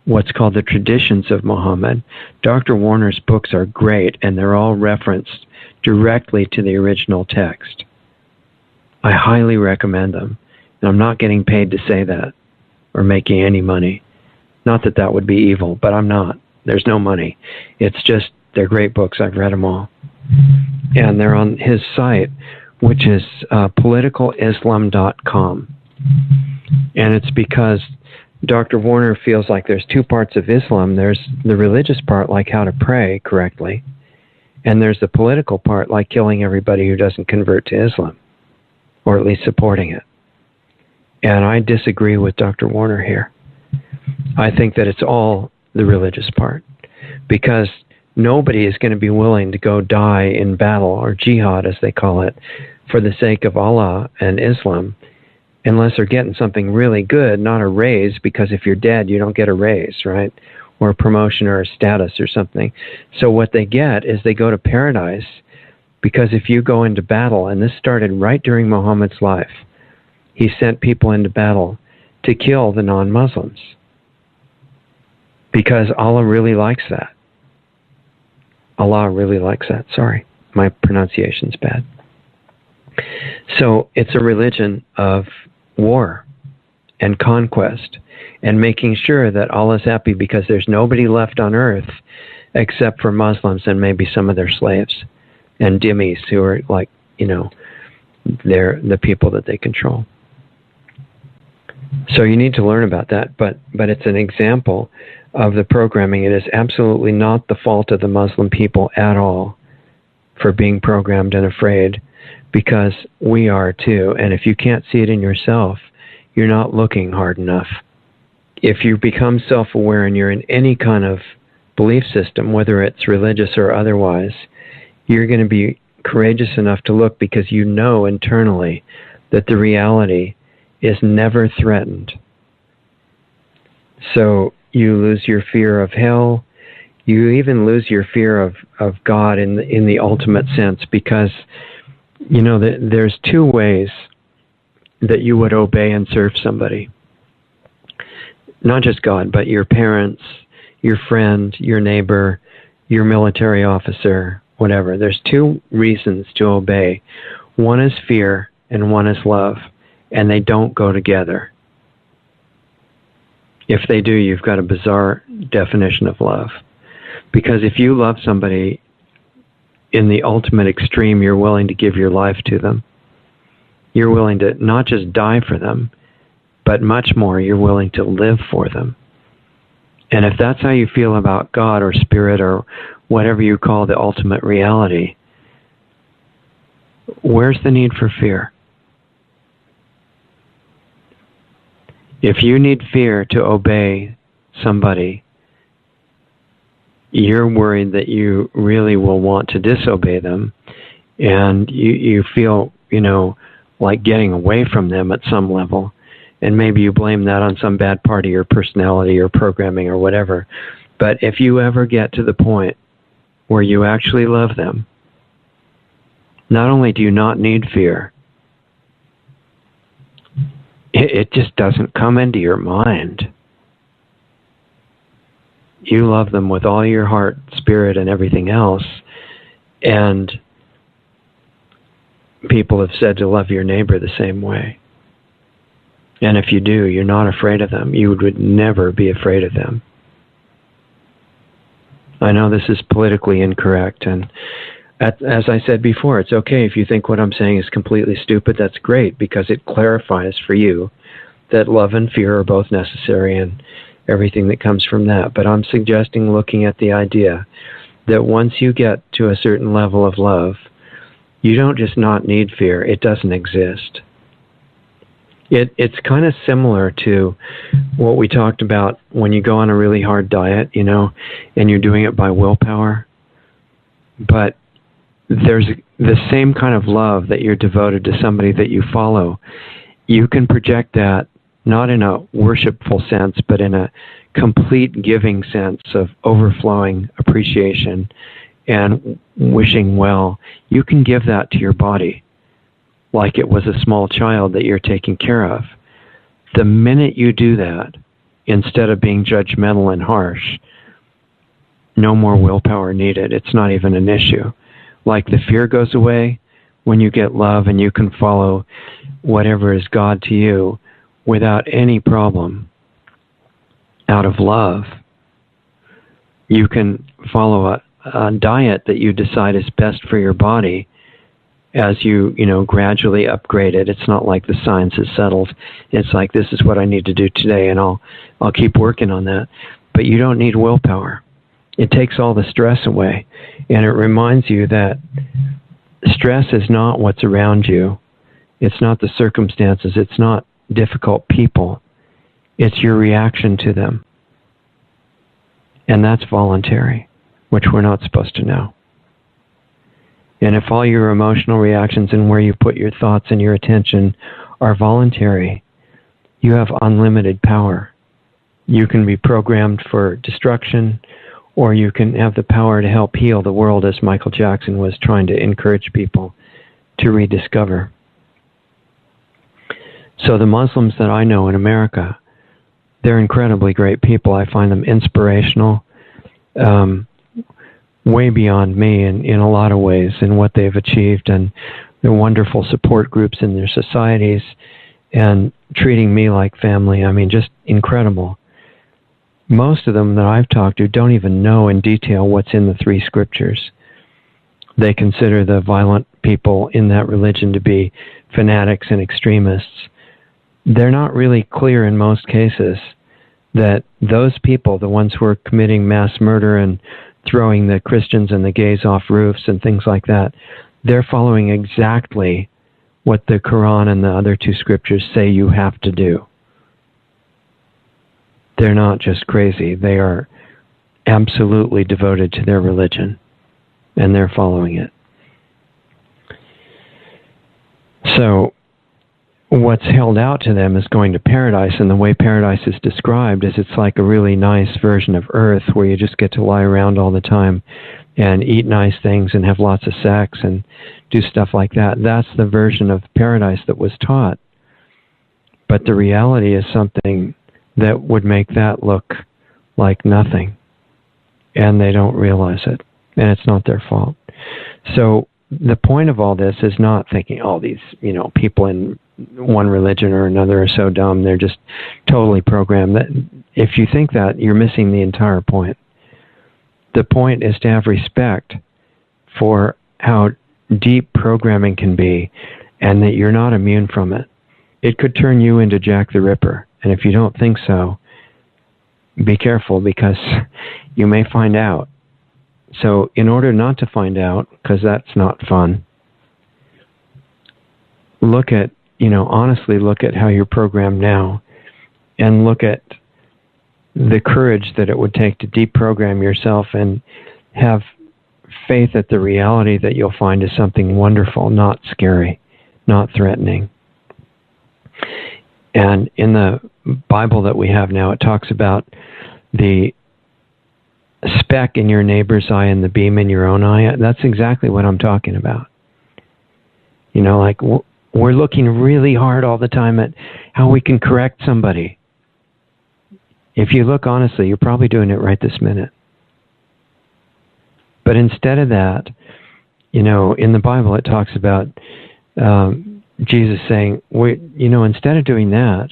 what's called the traditions of Muhammad. Dr. Warner's books are great, and they're all referenced directly to the original text. I highly recommend them. And I'm not getting paid to say that or making any money. Not that that would be evil, but I'm not. There's no money. It's just, they're great books. I've read them all. And they're on his site, which is politicalislam.com. And it's because Dr. Warner feels like there's two parts of Islam. There's the religious part, like how to pray correctly, and there's the political part, like killing everybody who doesn't convert to Islam, or at least supporting it. And I disagree with Dr. Warner here. I think that it's all the religious part, because nobody is going to be willing to go die in battle, or jihad as they call it, for the sake of Allah and Islam, unless they're getting something really good, not a raise, because if you're dead, you don't get a raise, right? Or a promotion or a status or something. So what they get is they go to paradise, because if you go into battle, and this started right during Muhammad's life, he sent people into battle to kill the non-Muslims, because Allah really likes that. Allah really likes that. Sorry, my pronunciation's bad. So it's a religion of war and conquest, and making sure that Allah is happy, because there's nobody left on earth except for Muslims and maybe some of their slaves and dhimmis, who are like, you know, they're the people that they control. So you need to learn about that, but it's an example of the programming. It is absolutely not the fault of the Muslim people at all for being programmed and afraid, because we are too. And if you can't see it in yourself, you're not looking hard enough. If you become self-aware and you're in any kind of belief system, whether it's religious or otherwise, you're going to be courageous enough to look, because you know internally that the reality is never threatened. So you lose your fear of hell. You even lose your fear of God in the ultimate sense, because you know that there's two ways that you would obey and serve somebody. Not just God, but your parents, your friend, your neighbor, your military officer, whatever. There's two reasons to obey. One is fear and one is love, and they don't go together. If they do, you've got a bizarre definition of love. Because if you love somebody in the ultimate extreme, you're willing to give your life to them. You're willing to not just die for them, but much more, you're willing to live for them. And if that's how you feel about God or spirit or whatever you call the ultimate reality, where's the need for fear? If you need fear to obey somebody, you're worried that you really will want to disobey them, and you feel, like getting away from them at some level. And maybe you blame that on some bad part of your personality or programming or whatever. But if you ever get to the point where you actually love them, not only do you not need fear, it just doesn't come into your mind. You love them with all your heart, spirit, and everything else. And people have said to love your neighbor the same way. And if you do, you're not afraid of them. You would never be afraid of them. I know this is politically incorrect, and as I said before, it's okay if you think what I'm saying is completely stupid. That's great, because it clarifies for you that love and fear are both necessary and everything that comes from that. But I'm suggesting looking at the idea that once you get to a certain level of love, you don't just not need fear. It doesn't exist. It's kind of similar to what we talked about when you go on a really hard diet, and you're doing it by willpower. But there's the same kind of love that you're devoted to somebody that you follow. You can project that not in a worshipful sense, but in a complete giving sense of overflowing appreciation and wishing well. You can give that to your body like it was a small child that you're taking care of. The minute you do that, instead of being judgmental and harsh, no more willpower needed. It's not even an issue. Like the fear goes away when you get love, and you can follow whatever is God to you without any problem. Out of love, you can follow a diet that you decide is best for your body as you gradually upgrade it. It's not like the science is settled. It's like, this is what I need to do today, and I'll keep working on that. But you don't need willpower. It takes all the stress away, and it reminds you that stress is not what's around you. It's not the circumstances. It's not difficult people. It's your reaction to them. And that's voluntary, which we're not supposed to know. And if all your emotional reactions and where you put your thoughts and your attention are voluntary, you have unlimited power. You can be programmed for destruction, or you can have the power to help heal the world, as Michael Jackson was trying to encourage people to rediscover. So the Muslims that I know in America, they're incredibly great people. I find them inspirational, way beyond me in a lot of ways in what they've achieved, and they're wonderful support groups in their societies and treating me like family. I mean, just incredible. Most of them that I've talked to don't even know in detail what's in the 3 scriptures. They consider the violent people in that religion to be fanatics and extremists. They're not really clear in most cases that those people, the ones who are committing mass murder and throwing the Christians and the gays off roofs and things like that, they're following exactly what the Quran and the other 2 scriptures say you have to do. They're not just crazy. They are absolutely devoted to their religion, and they're following it. So what's held out to them is going to paradise, and the way paradise is described is it's like a really nice version of Earth where you just get to lie around all the time and eat nice things and have lots of sex and do stuff like that. That's the version of paradise that was taught. But the reality is something that would make that look like nothing, and they don't realize it, and it's not their fault. So the point of all this is not thinking, oh, these people in one religion or another are so dumb, they're just totally programmed. That if you think that, you're missing the entire point. The point is to have respect for how deep programming can be, and that you're not immune from it. It could turn you into Jack the Ripper, and if you don't think so, be careful because you may find out. So in order not to find out, because that's not fun, look at, honestly look at how you're programmed now, and look at the courage that it would take to deprogram yourself and have faith that the reality that you'll find is something wonderful, not scary, not threatening. And in the Bible that we have now, it talks about the speck in your neighbor's eye and the beam in your own eye. That's exactly what I'm talking about. Like we're looking really hard all the time at how we can correct somebody. If you look honestly, you're probably doing it right this minute. But instead of that, in the Bible it talks about Jesus saying, instead of doing that,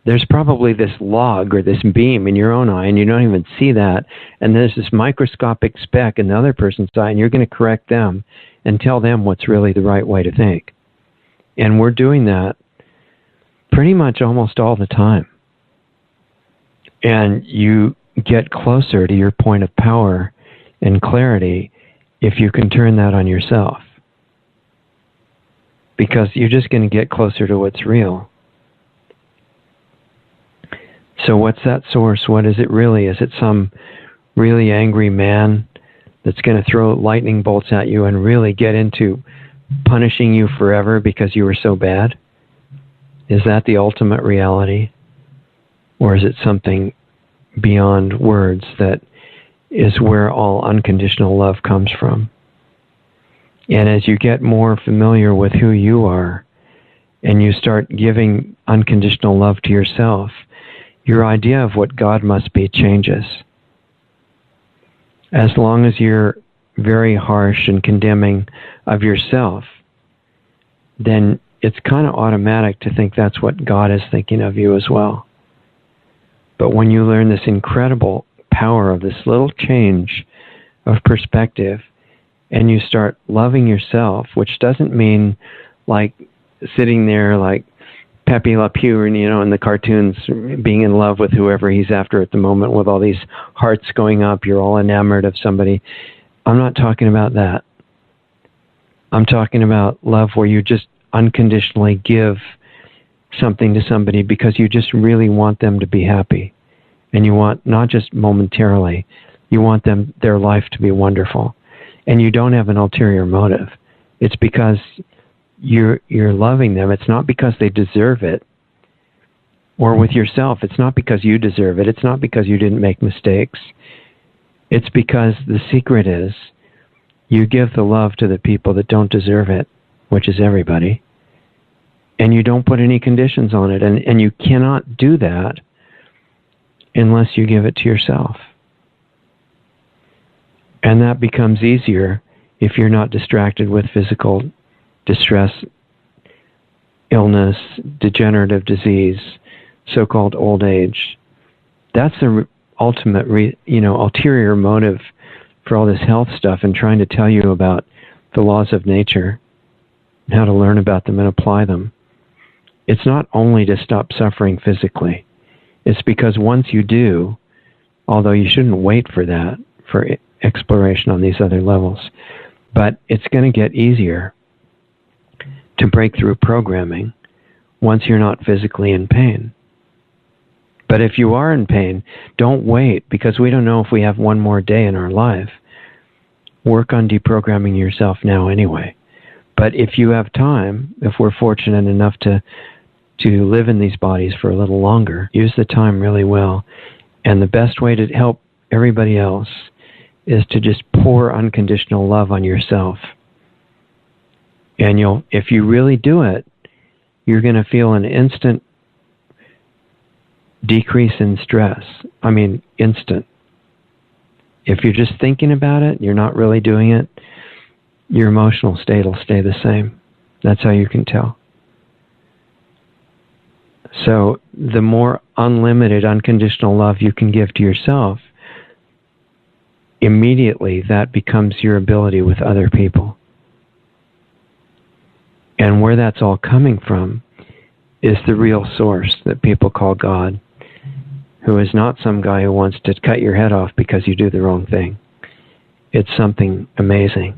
there's probably this log or this beam in your own eye, and you don't even see that, and there's this microscopic speck in the other person's eye, and you're going to correct them and tell them what's really the right way to think. And we're doing that pretty much almost all the time. And you get closer to your point of power and clarity if you can turn that on yourself. Because you're just going to get closer to what's real. So what's that source? What is it really? Is it some really angry man that's going to throw lightning bolts at you and really get into punishing you forever because you were so bad? Is that the ultimate reality? Or is it something beyond words that is where all unconditional love comes from? And as you get more familiar with who you are, and you start giving unconditional love to yourself, your idea of what God must be changes. As long as you're very harsh and condemning of yourself, then it's kind of automatic to think that's what God is thinking of you as well. But when you learn this incredible power of this little change of perspective, and you start loving yourself, which doesn't mean like sitting there like Pepe Le Pew, in the cartoons, being in love with whoever he's after at the moment with all these hearts going up, you're all enamored of somebody. I'm not talking about that. I'm talking about love where you just unconditionally give something to somebody because you just really want them to be happy. And you want, not just momentarily, you want their life to be wonderful. And you don't have an ulterior motive. It's because you're loving them. It's not because they deserve it. Or with yourself, it's not because you deserve it. It's not because you didn't make mistakes. It's because the secret is you give the love to the people that don't deserve it, which is everybody. And you don't put any conditions on it. And you cannot do that unless you give it to yourself. And that becomes easier if you're not distracted with physical distress, illness, degenerative disease, so-called old age. That's the ultimate, ulterior motive for all this health stuff and trying to tell you about the laws of nature and how to learn about them and apply them. It's not only to stop suffering physically. It's because once you do, although you shouldn't wait for that, for exploration on these other levels, but it's going to get easier to break through programming once you're not physically in pain. But if you are in pain, don't wait, because we don't know if we have one more day in our life. Work on deprogramming yourself now anyway. But if you have time, if we're fortunate enough to live in these bodies for a little longer, use the time really well. And the best way to help everybody else is to just pour unconditional love on yourself. And if you really do it, you're going to feel an instant decrease in stress. I mean, instant. If you're just thinking about it, you're not really doing it, your emotional state will stay the same. That's how you can tell. So the more unlimited, unconditional love you can give to yourself, immediately that becomes your ability with other people. And where that's all coming from is the real source that people call God. who is not some guy who wants to cut your head off because you do the wrong thing. It's something amazing.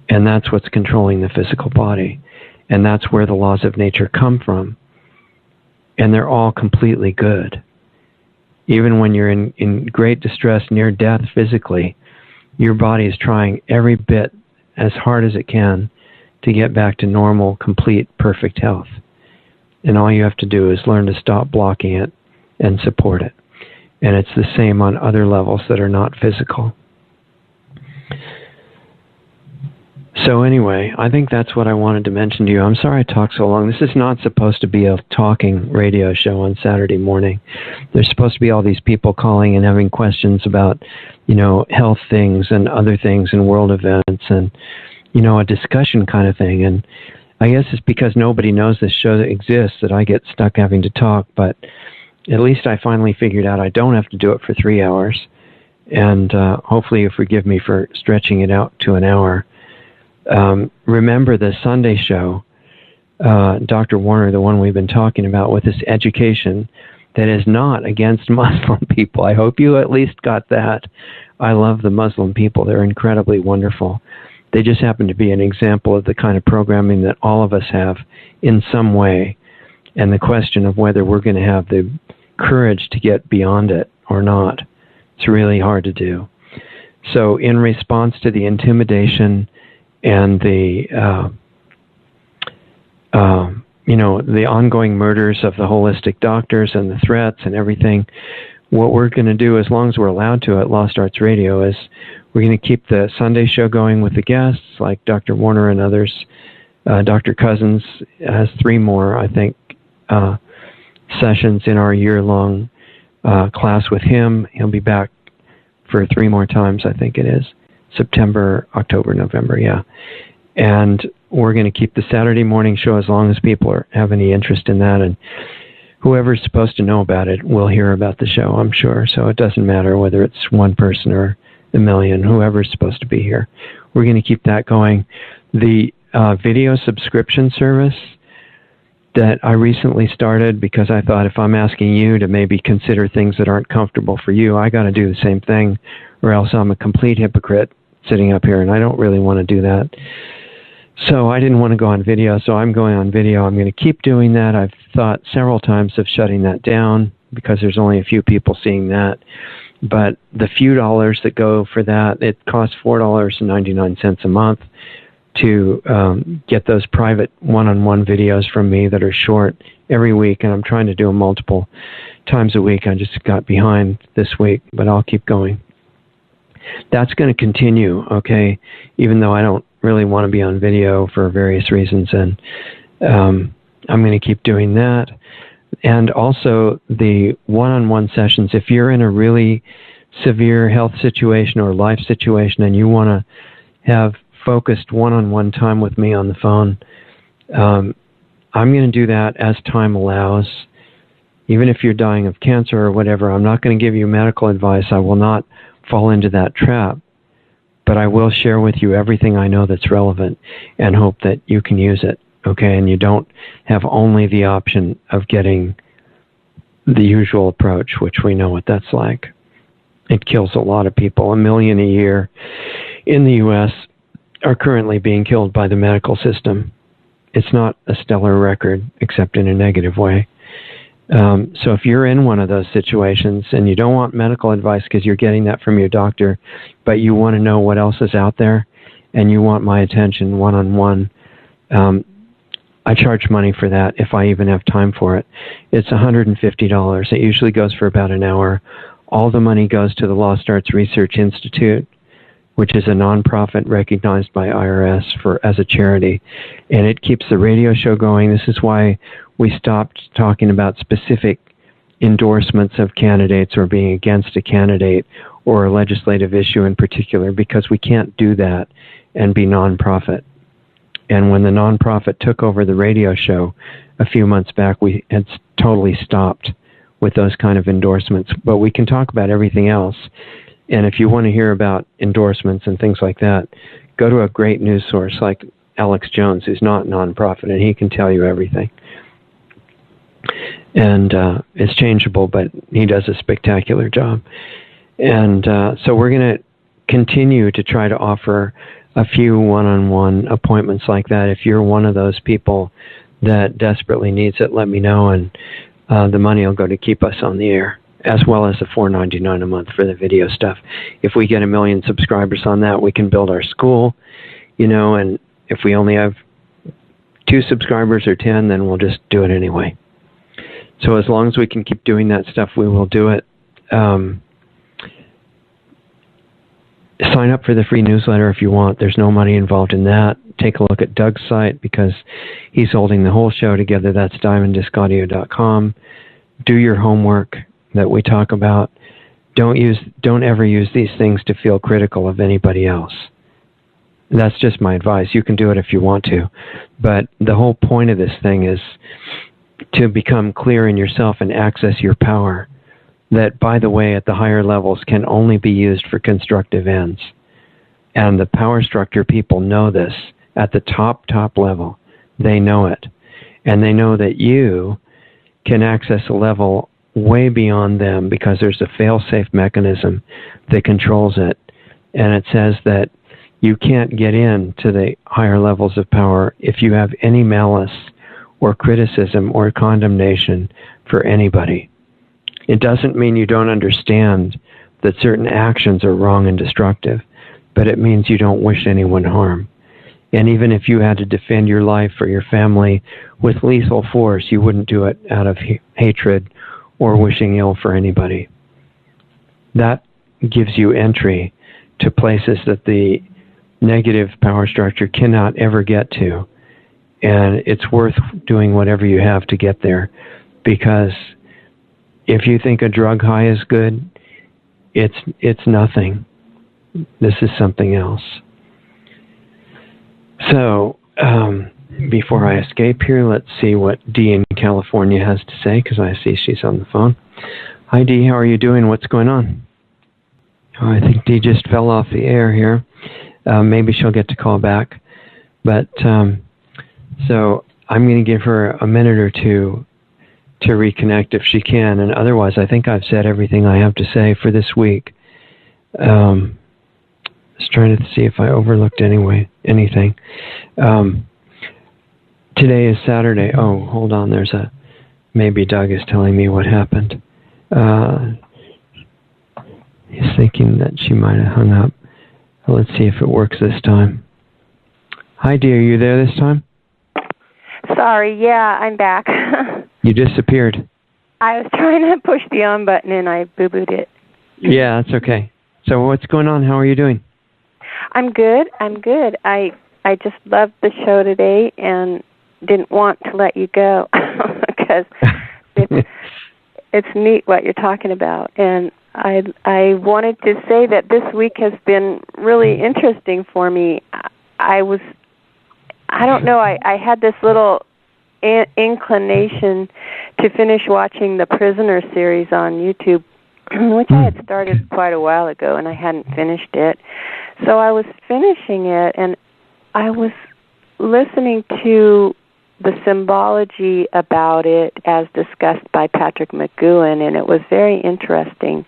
And that's what's controlling the physical body. And that's where the laws of nature come from. And they're all completely good. Even when you're in great distress, near death physically, your body is trying every bit as hard as it can to get back to normal, complete, perfect health. And all you have to do is learn to stop blocking it and support it. And it's the same on other levels that are not physical. So anyway, I think that's what I wanted to mention to you. I'm sorry I talked so long. This is not supposed to be a talking radio show on Saturday morning. There's supposed to be all these people calling and having questions about, health things and other things and world events and, a discussion kind of thing. And I guess it's because nobody knows this show that exists that I get stuck having to talk. But at least I finally figured out I don't have to do it for 3 hours. And hopefully you'll forgive me for stretching it out to an hour. Remember the Sunday show, Dr. Warner, the one we've been talking about with this education that is not against Muslim people. I hope you at least got that. I love the Muslim people. They're incredibly wonderful. They just happen to be an example of the kind of programming that all of us have in some way. And the question of whether we're going to have the courage to get beyond it or not. It's really hard to do. So in response to the intimidation and the ongoing murders of the holistic doctors and the threats and everything, what we're going to do, as long as we're allowed to at Lost Arts Radio, is we're going to keep the Sunday show going with the guests like Dr. Warner and others. Dr. Cousins has 3 more, I think, sessions in our year-long class with him. He'll be back for 3 more times, I think it is. September, October, November, yeah. And we're going to keep the Saturday morning show as long as people have any interest in that. And whoever's supposed to know about it will hear about the show, I'm sure. So it doesn't matter whether it's 1 person or 1 million, whoever's supposed to be here. We're going to keep that going. The video subscription service that I recently started, because I thought if I'm asking you to maybe consider things that aren't comfortable for you, I got to do the same thing, or else I'm a complete hypocrite sitting up here, and I don't really want to do that. So I didn't want to go on video, so I'm going on video. I'm going to keep doing that. I've thought several times of shutting that down because there's only a few people seeing that. But the few dollars that go for that, it costs $4.99 a month to get those private one-on-one videos from me that are short every week, and I'm trying to do them multiple times a week. I just got behind this week, but I'll keep going. That's going to continue, okay, even though I don't really want to be on video for various reasons, and I'm going to keep doing that. And also the one-on-one sessions, if you're in a really severe health situation or life situation and you want to have focused one-on-one time with me on the phone, I'm going to do that as time allows. Even if you're dying of cancer or whatever, I'm not going to give you medical advice. I will not fall into that trap. But I will share with you everything I know that's relevant and hope that you can use it, okay? And you don't have only the option of getting the usual approach, which we know what that's like. It kills a lot of people. 1 million a year in the U.S. are currently being killed by the medical system. It's not a stellar record, except in a negative way. So if you're in one of those situations and you don't want medical advice because you're getting that from your doctor, but you want to know what else is out there and you want my attention one-on-one, I charge money for that if I even have time for it. It's $150. It usually goes for about an hour. All the money goes to the Lost Arts Research Institute, which is a nonprofit recognized by IRS as a charity, and it keeps the radio show going. This is why we stopped talking about specific endorsements of candidates or being against a candidate or a legislative issue in particular, because we can't do that and be nonprofit. And when the nonprofit took over the radio show a few months back, we had totally stopped with those kind of endorsements. But we can talk about everything else. And if you want to hear about endorsements and things like that, go to a great news source like Alex Jones, who's not nonprofit, and he can tell you everything. And it's changeable, but he does a spectacular job. And so we're going to continue to try to offer a few one-on-one appointments like that. If you're one of those people that desperately needs it, let me know, and the money will go to keep us on the air, as well as the $4.99 a month for the video stuff. If we get 1 million subscribers on that, we can build our school, and if we only have 2 subscribers or 10, then we'll just do it anyway. So as long as we can keep doing that stuff, we will do it. Sign up for the free newsletter if you want. There's no money involved in that. Take a look at Doug's site because he's holding the whole show together. That's diamondiscaudio.com. Do your homework that we talk about. Don't ever use these things to feel critical of anybody else. That's just my advice. You can do it if you want to. But the whole point of this thing is to become clear in yourself and access your power that, by the way, at the higher levels can only be used for constructive ends. And the power structure people know this. At the top level, they know it. And they know that you can access a level way beyond them because there's a fail-safe mechanism that controls it. And it says that you can't get into the higher levels of power if you have any malice or criticism or condemnation for anybody. It doesn't mean you don't understand that certain actions are wrong and destructive, but it means you don't wish anyone harm. And even if you had to defend your life or your family with lethal force, you wouldn't do it out of hatred or wishing ill for anybody. That gives you entry to places that the negative power structure cannot ever get to. And it's worth doing whatever you have to get there, because if you think a drug high is good, it's nothing. This is something else. So, before I escape here, let's see what Dee in California has to say, because I see she's on the phone. Hi, Dee. How are you doing? What's going on? Oh, I think Dee just fell off the air here. Maybe she'll get to call back. But, so I'm going to give her a minute or two to reconnect if she can, and otherwise I think I've said everything I have to say for this week. Just trying to see if I overlooked anything. Today is Saturday. Oh, hold on, maybe Doug is telling me what happened. He's thinking that she might have hung up. Let's see if it works this time. Hi, Dee, are you there this time? Sorry, yeah, I'm back. You disappeared. I was trying to push the on button and I boo-booed it. Yeah, that's okay. So what's going on? How are you doing? I'm good. I just loved the show today and didn't want to let you go because it's neat what you're talking about. And I wanted to say that this week has been really interesting for me. I don't know, I had this little inclination to finish watching the Prisoner series on YouTube, which I had started quite a while ago, and I hadn't finished it. So I was finishing it, and I was listening to the symbology about it as discussed by Patrick McGowan, and it was very interesting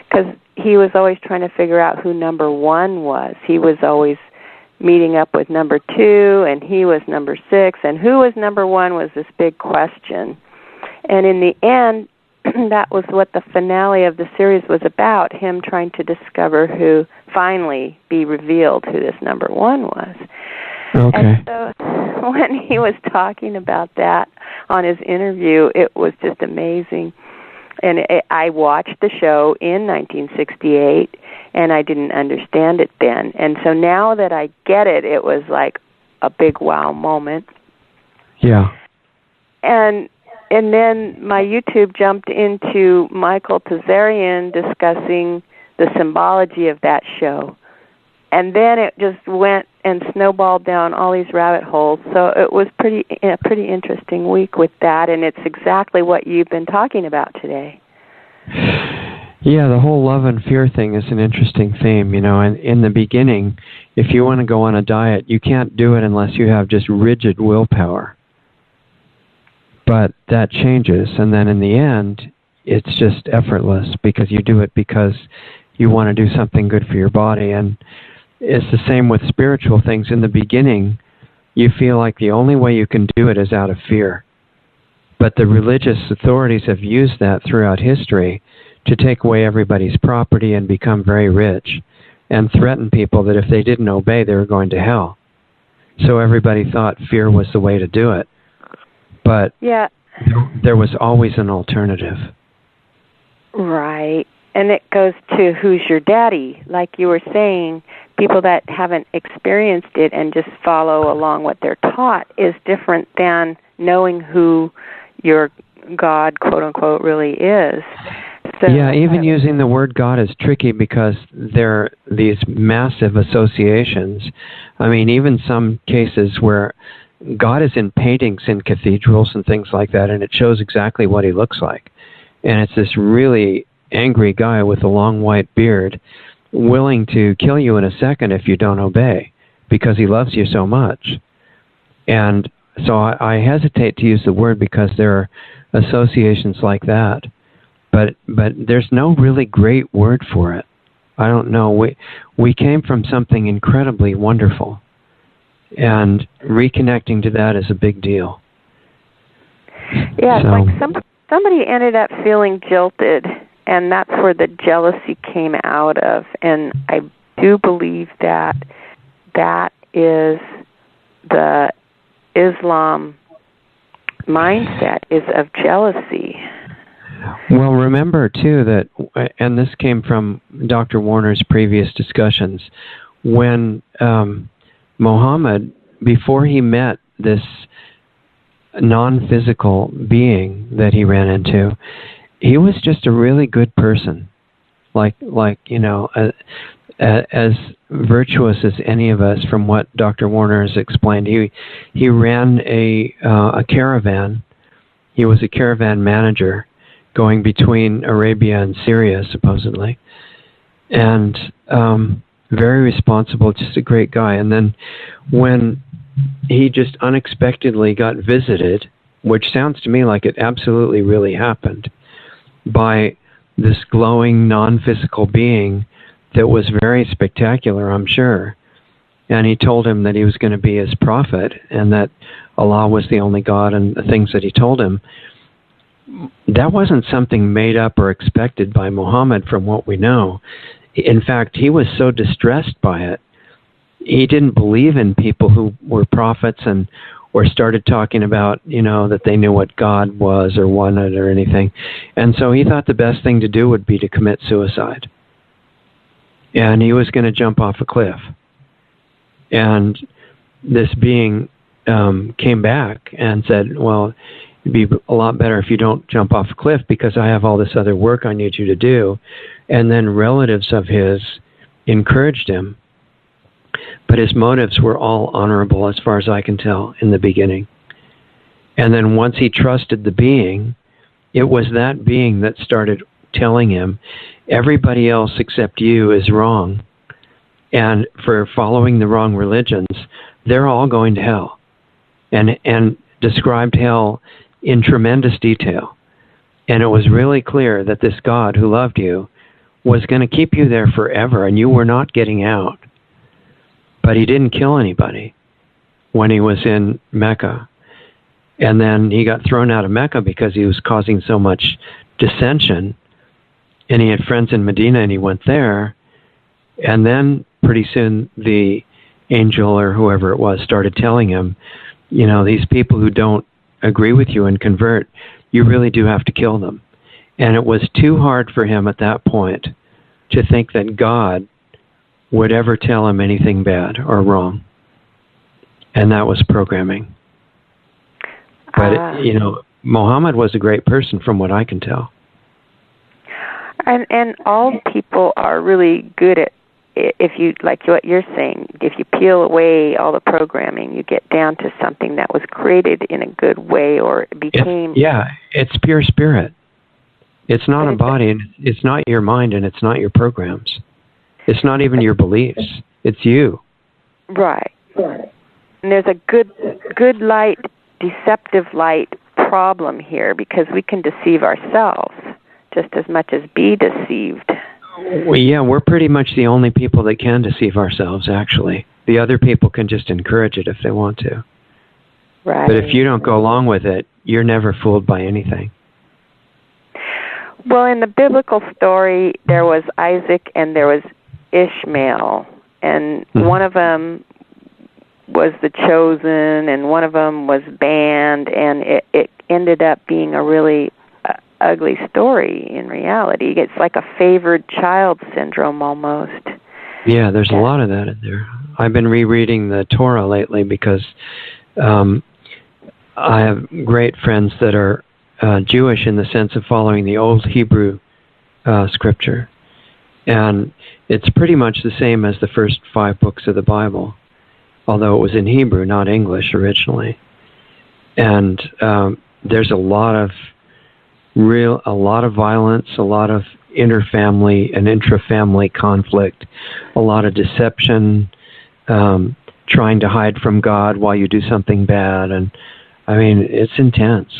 because he was always trying to figure out who number 1 was. He was always meeting up with number 2, and he was number 6, and who was number 1 was this big question. And in the end, that was what the finale of the series was about, him trying to discover finally be revealed who this number 1 was. Okay. And so when he was talking about that on his interview, it was just amazing. And I watched the show in 1968, and I didn't understand it then. And so now that I get it, it was like a big wow moment. Yeah. And then my YouTube jumped into Michael Tazarian discussing the symbology of that show. And then it just went and snowballed down all these rabbit holes. So it was a pretty interesting week with that, and it's exactly what you've been talking about today. Yeah, the whole love and fear thing is an interesting theme, and in the beginning, if you want to go on a diet, you can't do it unless you have just rigid willpower. But that changes, and then in the end, it's just effortless because you do it because you want to do something good for your body. And it's the same with spiritual things. In the beginning, you feel like the only way you can do it is out of fear. But the religious authorities have used that throughout history to take away everybody's property and become very rich and threaten people that if they didn't obey, they were going to hell. So everybody thought fear was the way to do it. But yeah, there was always an alternative. Right. And it goes to who's your daddy. Like you were saying, people that haven't experienced it and just follow along what they're taught is different than knowing who your God, quote unquote, really is. So, yeah, even using the word God is tricky because there are these massive associations. I mean, even some cases where God is in paintings in cathedrals and things like that, and it shows exactly what he looks like. And it's this really angry guy with a long white beard willing to kill you in a second if you don't obey because he loves you so much. And so I hesitate to use the word because there are associations like that. But there's no really great word for it. I don't know. We came from something incredibly wonderful. And reconnecting to that is a big deal. Yeah, so, it's like somebody ended up feeling jilted, and that's where the jealousy came out of. And I do believe that that is the Islam mindset, is of jealousy. Well, remember, too, that, and this came from Dr. Warner's previous discussions, when Muhammad, before he met this non-physical being that he ran into, he was just a really good person, like you know, as virtuous as any of us. From what Dr. Warner has explained, he ran a caravan. He was a caravan manager going between Arabia and Syria, supposedly, and very responsible, just a great guy. And then when he just unexpectedly got visited, which sounds to me like it absolutely really happened, by this glowing non-physical being that was very spectacular, I'm sure. And he told him that he was going to be his prophet and that Allah was the only God and the things that he told him. That wasn't something made up or expected by Muhammad from what we know. In fact, he was so distressed by it, he didn't believe in people who were prophets and or started talking about, you know, that they knew what God was or wanted or anything. And so he thought the best thing to do would be to commit suicide. And he was going to jump off a cliff. And this being came back and said, well, it'd be a lot better if you don't jump off a cliff because I have all this other work I need you to do. And then relatives of his encouraged him. But his motives were all honorable as far as I can tell in the beginning. And then once he trusted the being, it was that being that started telling him, everybody else except you is wrong. And for following the wrong religions, they're all going to hell. And described hell in tremendous detail. And it was really clear that this God who loved you was going to keep you there forever, and you were not getting out. But he didn't kill anybody when he was in Mecca. And then he got thrown out of Mecca because he was causing so much dissension. And he had friends in Medina, and he went there. And then pretty soon the angel or whoever it was started telling him, you know, these people who don't agree with you and convert, you really do have to kill them. And it was too hard for him at that point to think that God would ever tell him anything bad or wrong. And that was programming. But, you know, Muhammad was a great person from what I can tell. And all people are really good at, if you, like what you're saying, if you peel away all the programming, you get down to something that was created in a good way or became... It's pure spirit. It's not a body, and it's not your mind, and it's not your programs. It's not even your beliefs. It's you. Right. And there's a good light, deceptive light problem here, because we can deceive ourselves just as much as be deceived. Well, yeah, we're pretty much the only people that can deceive ourselves, actually. The other people can just encourage it if they want to. Right. But if you don't go along with it, you're never fooled by anything. Well, in the biblical story, there was Isaac and there was Ishmael, and one of them was the chosen, and one of them was banned, and it ended up being a really ugly story in reality. It's like a favored child syndrome almost. Yeah, there's a lot of that in there. I've been rereading the Torah lately because I have great friends that are Jewish in the sense of following the old Hebrew scripture. And it's pretty much the same as the first 5 books of the Bible, although it was in Hebrew, not English originally. And there's a lot of violence, a lot of interfamily and intrafamily conflict, a lot of deception, trying to hide from God while you do something bad. And I mean, it's intense.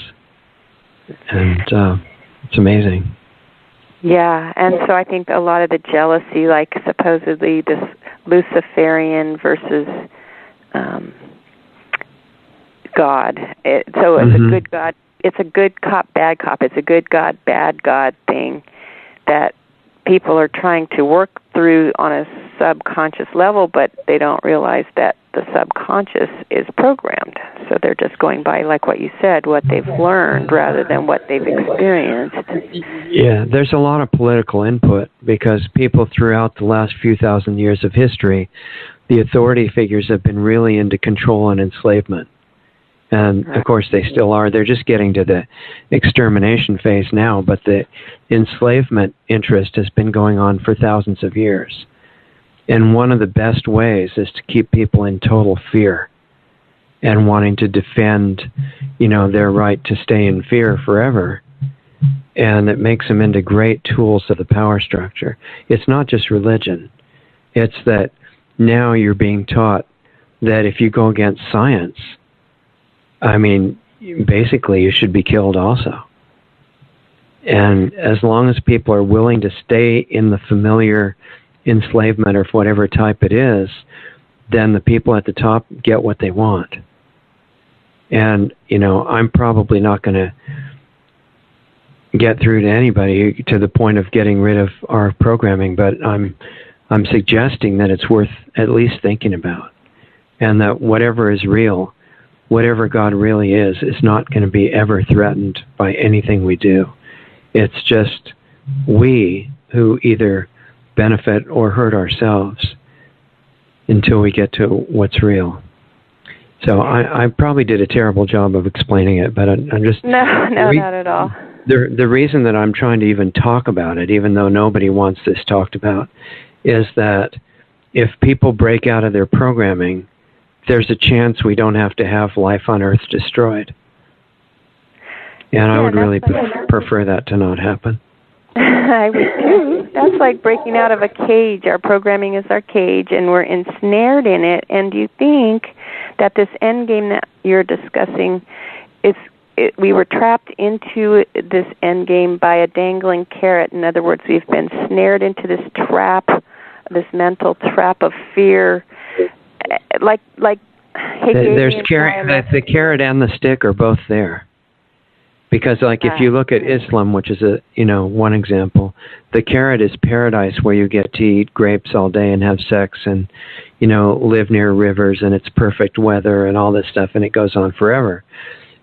And it's amazing. Yeah, and so I think a lot of the jealousy, like supposedly this Luciferian versus God. So it's a good God. It's a good cop, bad cop. It's a good God, bad God thing that people are trying to work through on a subconscious level, but they don't realize that the subconscious is programmed. So they're just going by, like what you said, what they've learned rather than what they've experienced. Yeah, there's a lot of political input because people throughout the last few thousand years of history, the authority figures have been really into control and enslavement. And, of course, they still are. They're just getting to the extermination phase now, but the enslavement interest has been going on for thousands of years. And one of the best ways is to keep people in total fear and wanting to defend, their right to stay in fear forever. And it makes them into great tools of the power structure. It's not just religion. It's that now you're being taught that if you go against science, I mean, basically you should be killed also. And as long as people are willing to stay in the familiar enslavement or whatever type it is, then the people at the top get what they want. And, I'm probably not going to get through to anybody to the point of getting rid of our programming, but I'm suggesting that it's worth at least thinking about. And that whatever is real, whatever God really is not going to be ever threatened by anything we do. It's just we who either benefit or hurt ourselves until we get to what's real. So I probably did a terrible job of explaining it, but I'm just... No, not at all. The reason that I'm trying to even talk about it, even though nobody wants this talked about, is that if people break out of their programming, there's a chance we don't have to have life on Earth destroyed. And I would really prefer that to not happen. I would too. That's like breaking out of a cage. Our programming is our cage, and we're ensnared in it. And do you think that this end game that you're discussing, we were trapped into this end game by a dangling carrot? In other words, we've been snared into this trap, this mental trap of fear. There's the carrot and the stick are both there. Because if you look at Islam, which is one example, the carrot is paradise where you get to eat grapes all day and have sex and, live near rivers and it's perfect weather and all this stuff, and it goes on forever.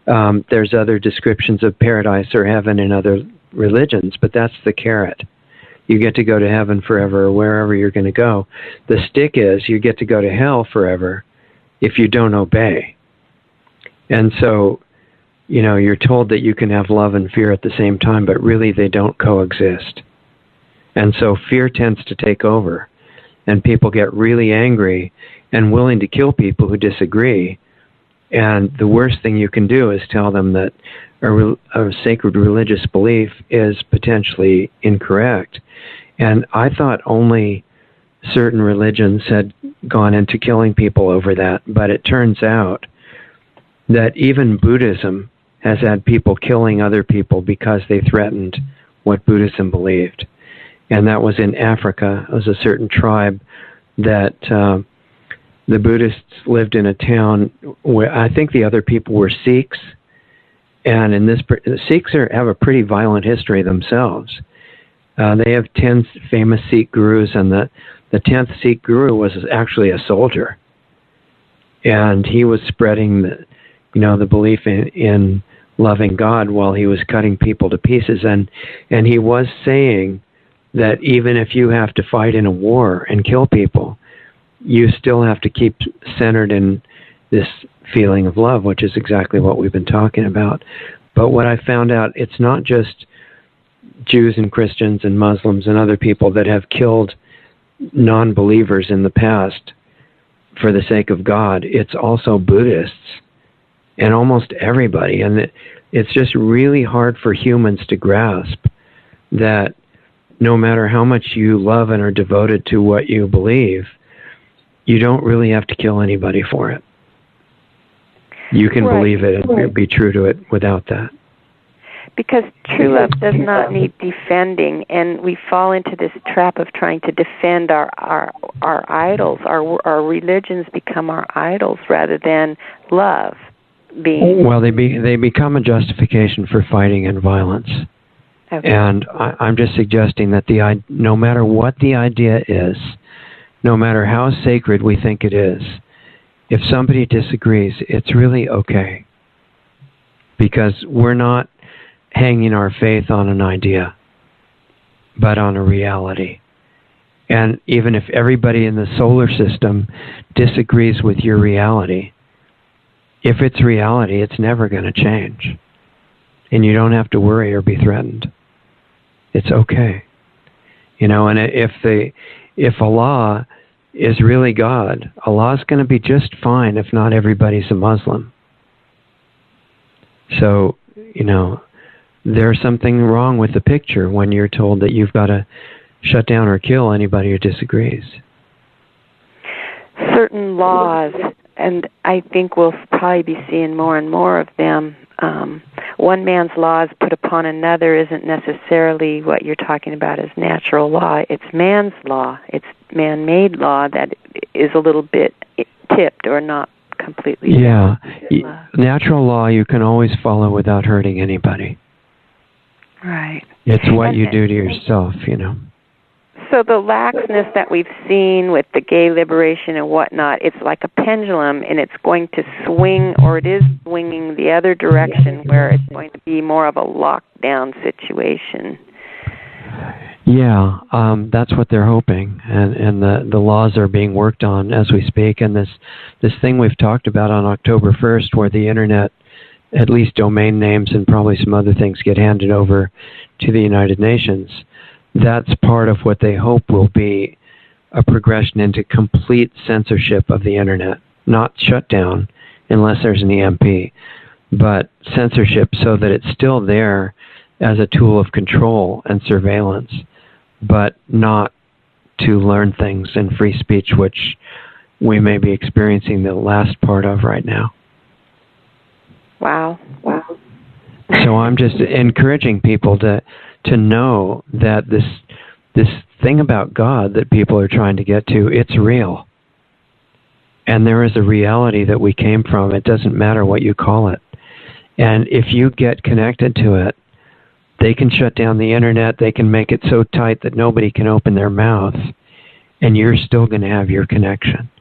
There's other descriptions of paradise or heaven in other religions, but that's the carrot. You get to go to heaven forever or wherever you're going to go. The stick is you get to go to hell forever if you don't obey. And so, you're told that you can have love and fear at the same time, but really they don't coexist. And so fear tends to take over, and people get really angry and willing to kill people who disagree. And the worst thing you can do is tell them that a sacred religious belief is potentially incorrect. And I thought only certain religions had gone into killing people over that, but it turns out that even Buddhism has had people killing other people because they threatened what Buddhism believed. And that was in Africa. It was a certain tribe that the Buddhists lived in a town where I think the other people were Sikhs. And in this, Sikhs have a pretty violent history themselves. They have 10 famous Sikh gurus, and the 10th Sikh guru was actually a soldier. And he was spreading the belief in loving God while he was cutting people to pieces. And he was saying that even if you have to fight in a war and kill people, you still have to keep centered in this feeling of love, which is exactly what we've been talking about. But what I found out, it's not just Jews and Christians and Muslims and other people that have killed non-believers in the past for the sake of God. It's also Buddhists and almost everybody. And it's just really hard for humans to grasp that no matter how much you love and are devoted to what you believe, you don't really have to kill anybody for it. You can believe it and be true to it without that. Because true love does not need defending, and we fall into this trap of trying to defend our idols. Our religions become our idols rather than love being. Well, they become a justification for fighting and violence. Okay. And I'm just suggesting that no matter what the idea is, no matter how sacred we think it is, if somebody disagrees, it's really okay. Because we're not hanging our faith on an idea, but on a reality. And even if everybody in the solar system disagrees with your reality, if it's reality, it's never going to change. And you don't have to worry or be threatened. It's okay. And if Allah is really God, Allah's going to be just fine if not everybody's a Muslim. So, there's something wrong with the picture when you're told that you've got to shut down or kill anybody who disagrees. Certain laws, and I think we'll probably be seeing more and more of them. One man's laws put upon another isn't necessarily what you're talking about as natural law. It's man's law. It's man-made law that is a little bit tipped or not completely. Yeah. Natural law you can always follow without hurting anybody. Right. It's what you do to yourself, So the laxness that we've seen with the gay liberation and whatnot, it's like a pendulum, and it's going to swing, or it is swinging the other direction, where it's going to be more of a lockdown situation. Yeah, that's what they're hoping, and the laws are being worked on as we speak. And this thing we've talked about on October 1st, where the internet, at least domain names and probably some other things, get handed over to the United Nations. That's part of what they hope will be a progression into complete censorship of the internet. Not shut down unless there's an EMP, but censorship so that it's still there as a tool of control and surveillance, but not to learn things in free speech, which we may be experiencing the last part of right now. Wow. So I'm just encouraging people to know that this thing about God that people are trying to get to, it's real. And there is a reality that we came from. It doesn't matter what you call it. And if you get connected to it, they can shut down the internet. They can make it so tight that nobody can open their mouth. And you're still going to have your connection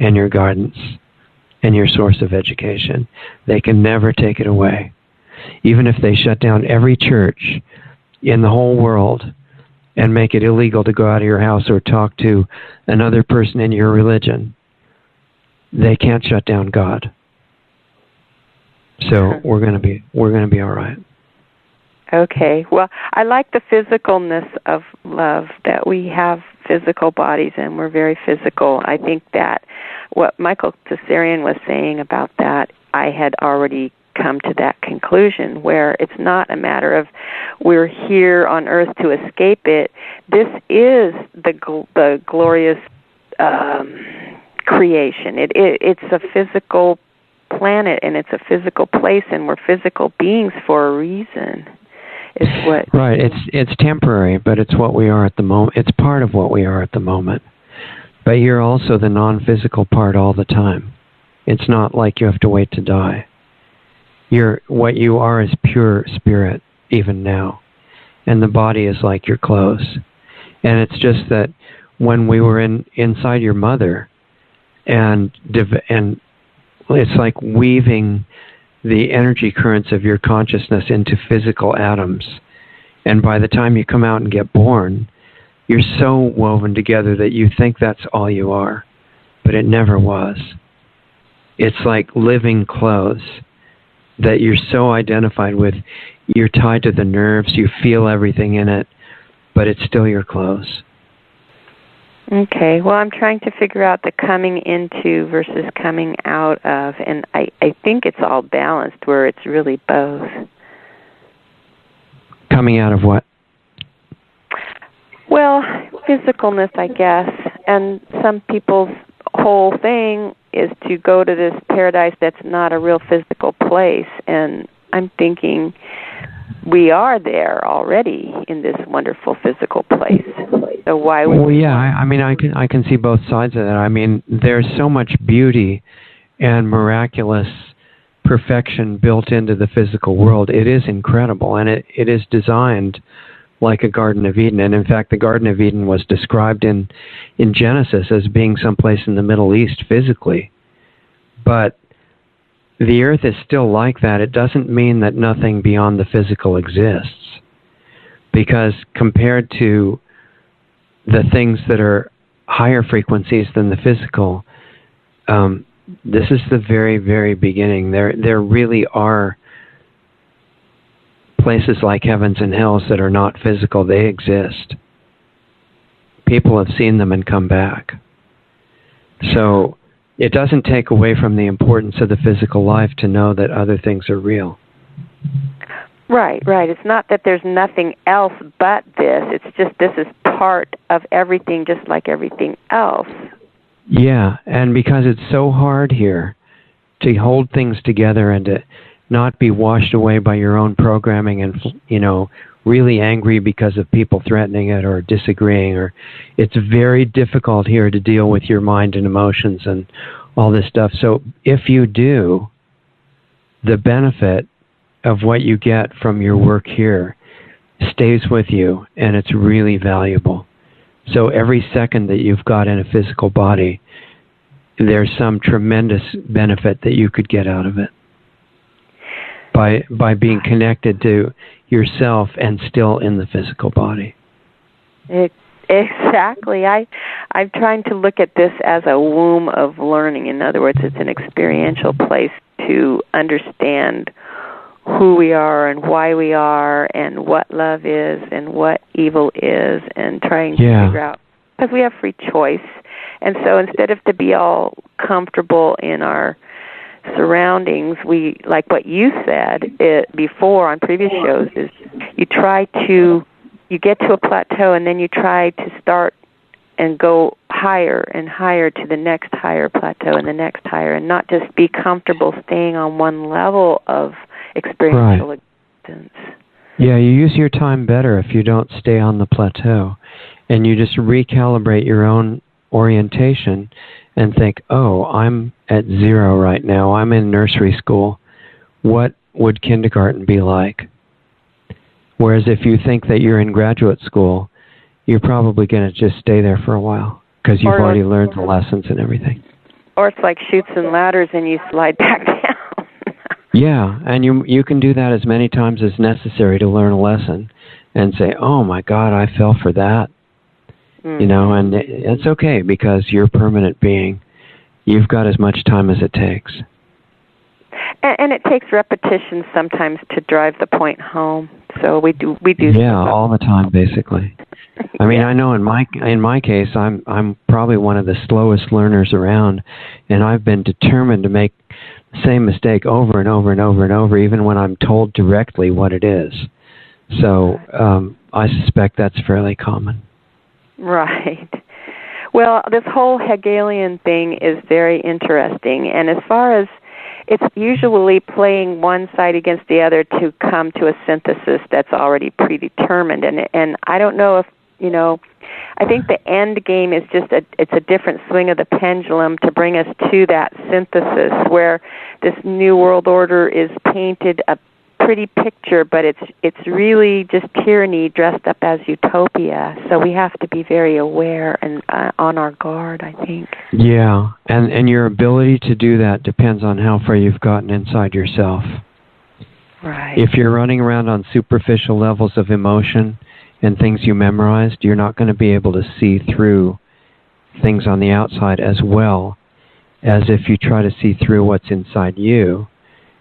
and your guidance and your source of education. They can never take it away. Even if they shut down every church in the whole world and make it illegal to go out of your house or talk to another person in your religion, they can't shut down God. So we're going to be all right. Okay. Well, I like the physicalness of love, that we have physical bodies and we're very physical. I think that what Michael Tsarian was saying about that, I had already come to that conclusion, where it's not a matter of we're here on earth to escape it. This is the glorious creation. It's a physical planet and it's a physical place and we're physical beings for a reason. Is what Right. It's temporary, but it's what we are at the moment. It's part of what we are at the moment. But you're also the non-physical part all the time. It's not like you have to wait to die. What you are is pure spirit, even now. And the body is like your clothes. And it's just that when we were inside your mother, and it's like weaving the energy currents of your consciousness into physical atoms. And by the time you come out and get born, you're so woven together that you think that's all you are. But it never was. It's like living clothes that you're so identified with. You're tied to the nerves, you feel everything in it, but it's still your clothes. Okay, well, I'm trying to figure out the coming into versus coming out of, and I think it's all balanced where it's really both. Coming out of what? Well, physicalness, I guess, and some people's whole thing is to go to this paradise that's not a real physical place, and I'm thinking we are there already in this wonderful physical place. So why would Well, yeah, I can see both sides of that. I mean, there's so much beauty and miraculous perfection built into the physical world. It is incredible, and it is designed like a Garden of Eden. And in fact, the Garden of Eden was described in Genesis as being someplace in the Middle East physically. But the earth is still like that. It doesn't mean that nothing beyond the physical exists. Because compared to the things that are higher frequencies than the physical, this is the very, very beginning. There really are places like heavens and hells that are not physical. They exist. People have seen them and come back. So it doesn't take away from the importance of the physical life to know that other things are real. Right. It's not that there's nothing else but this. It's just this is part of everything, just like everything else. Yeah, and because it's so hard here to hold things together and to not be washed away by your own programming and, really angry because of people threatening it or disagreeing, or it's very difficult here to deal with your mind and emotions and all this stuff. So if you do, the benefit of what you get from your work here stays with you, and it's really valuable. So every second that you've got in a physical body, there's some tremendous benefit that you could get out of it by being connected to yourself and still in the physical body. Exactly. I'm trying to look at this as a womb of learning. In other words, it's an experiential place to understand who we are and why we are and what love is and what evil is, and trying to figure out, because we have free choice. And so instead of to be all comfortable in our surroundings, we, like what you said before on previous shows, is you get to a plateau and then you try to start and go higher and higher to the next higher plateau and the next higher, and not just be comfortable staying on one level of experiential existence. Yeah, you use your time better if you don't stay on the plateau, and you just recalibrate your own orientation and think, oh, I'm at 0 right now. I'm in nursery school. What would kindergarten be like? Whereas if you think that you're in graduate school, you're probably going to just stay there for a while because you've already learned the lessons and everything. Or it's like chutes and ladders and you slide back down. Yeah, and you can do that as many times as necessary to learn a lesson and say, oh my God, I fell for that. And it's okay because you're a permanent being. You've got as much time as it takes. And it takes repetition sometimes to drive the point home. So we do. Yeah, all the time, basically. I mean, I know in my case, I'm probably one of the slowest learners around, and I've been determined to make the same mistake over and over and over and over, even when I'm told directly what it is. So I suspect that's fairly common. Right. Well, this whole Hegelian thing is very interesting, and as far as it's usually playing one side against the other to come to a synthesis that's already predetermined. And I don't know if, I think the end game is just it's a different swing of the pendulum to bring us to that synthesis where this new world order is painted a pretty picture, but it's really just tyranny dressed up as utopia. So we have to be very aware and on our guard, I think. Yeah, and your ability to do that depends on how far you've gotten inside yourself. Right. If you're running around on superficial levels of emotion and things you memorized, you're not going to be able to see through things on the outside as well as if you try to see through what's inside you.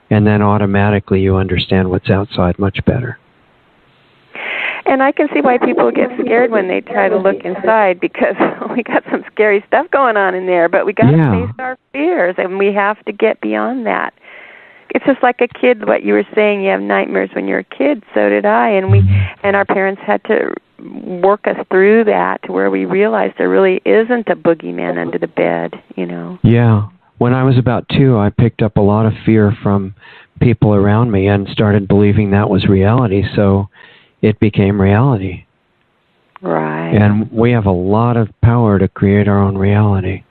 And then automatically you understand what's outside much better. And I can see why people get scared when they try to look inside, because we got some scary stuff going on in there, but we got to face our fears, and we have to get beyond that. It's just like a kid, what you were saying, you have nightmares when you're a kid, so did I, and our parents had to work us through that to where we realized there really isn't a boogeyman under the bed, Yeah. When I was about 2, I picked up a lot of fear from people around me and started believing that was reality, so it became reality. Right. And we have a lot of power to create our own reality.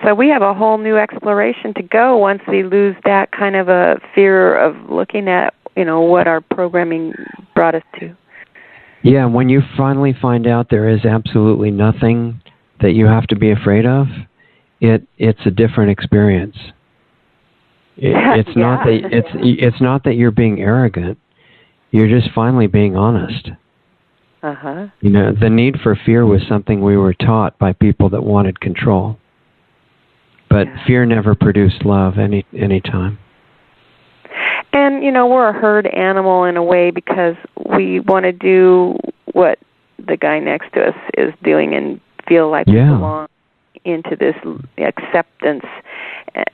So we have a whole new exploration to go once we lose that kind of a fear of looking at, what our programming brought us to. Yeah, when you finally find out there is absolutely nothing that you have to be afraid of, it's a different experience. It's not that you're being arrogant. You're just finally being honest. Uh-huh. The need for fear was something we were taught by people that wanted control. But fear never produced love any time. And we're a herd animal in a way because we want to do what the guy next to us is doing and feel like we belong into this acceptance,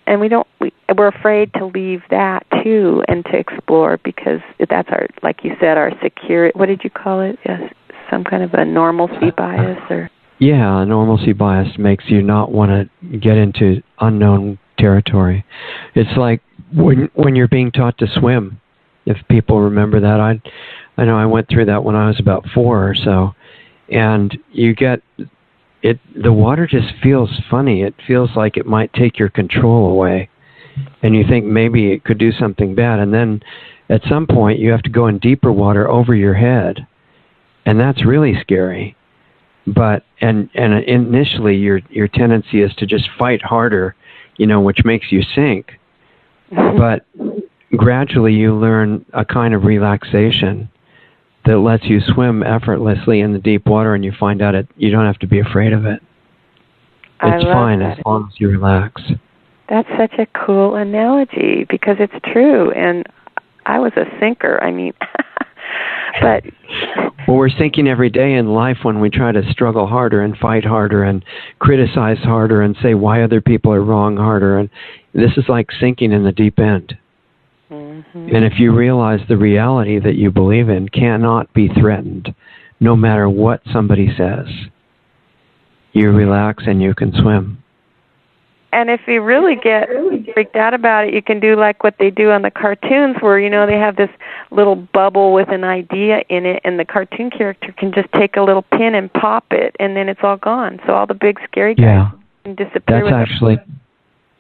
and we're afraid to leave that too and to explore, because that's our, like you said, our security. What did you call it? Yes, some kind of a normalcy bias, or a normalcy bias makes you not want to get into unknown territory. It's like when you're being taught to swim. If people remember that, I know I went through that when I was about 4 or so, and you get. The water just feels funny. It feels like it might take your control away. And you think maybe it could do something bad. And then at some point you have to go in deeper water over your head. And that's really scary. But and initially your tendency is to just fight harder, which makes you sink. But gradually you learn a kind of relaxation that lets you swim effortlessly in the deep water, and you find out you don't have to be afraid of it. It's fine as long as you relax. That's such a cool analogy, because it's true. And I was a sinker. But well, we're sinking every day in life when we try to struggle harder and fight harder and criticize harder and say why other people are wrong harder. And this is like sinking in the deep end. And if you realize the reality that you believe in cannot be threatened, no matter what somebody says, you relax and you can swim. And if you really get freaked out about it, you can do like what they do on the cartoons where, they have this little bubble with an idea in it, and the cartoon character can just take a little pin and pop it, and then it's all gone. So all the big scary guys can disappear.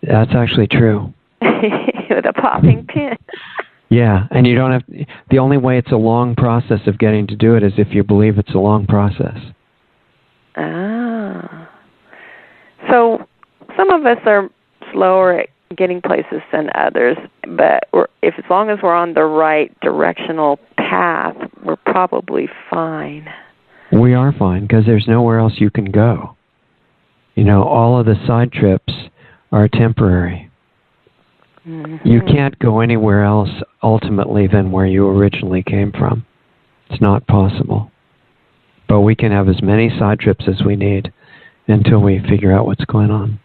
That's actually true. With a popping pin. Yeah, and you don't have. The only way it's a long process of getting to do it is if you believe it's a long process. Ah. So some of us are slower at getting places than others, but as long as we're on the right directional path, we're probably fine. We are fine because there's nowhere else you can go. All of the side trips are temporary. Mm-hmm. You can't go anywhere else ultimately than where you originally came from. It's not possible. But we can have as many side trips as we need until we figure out what's going on.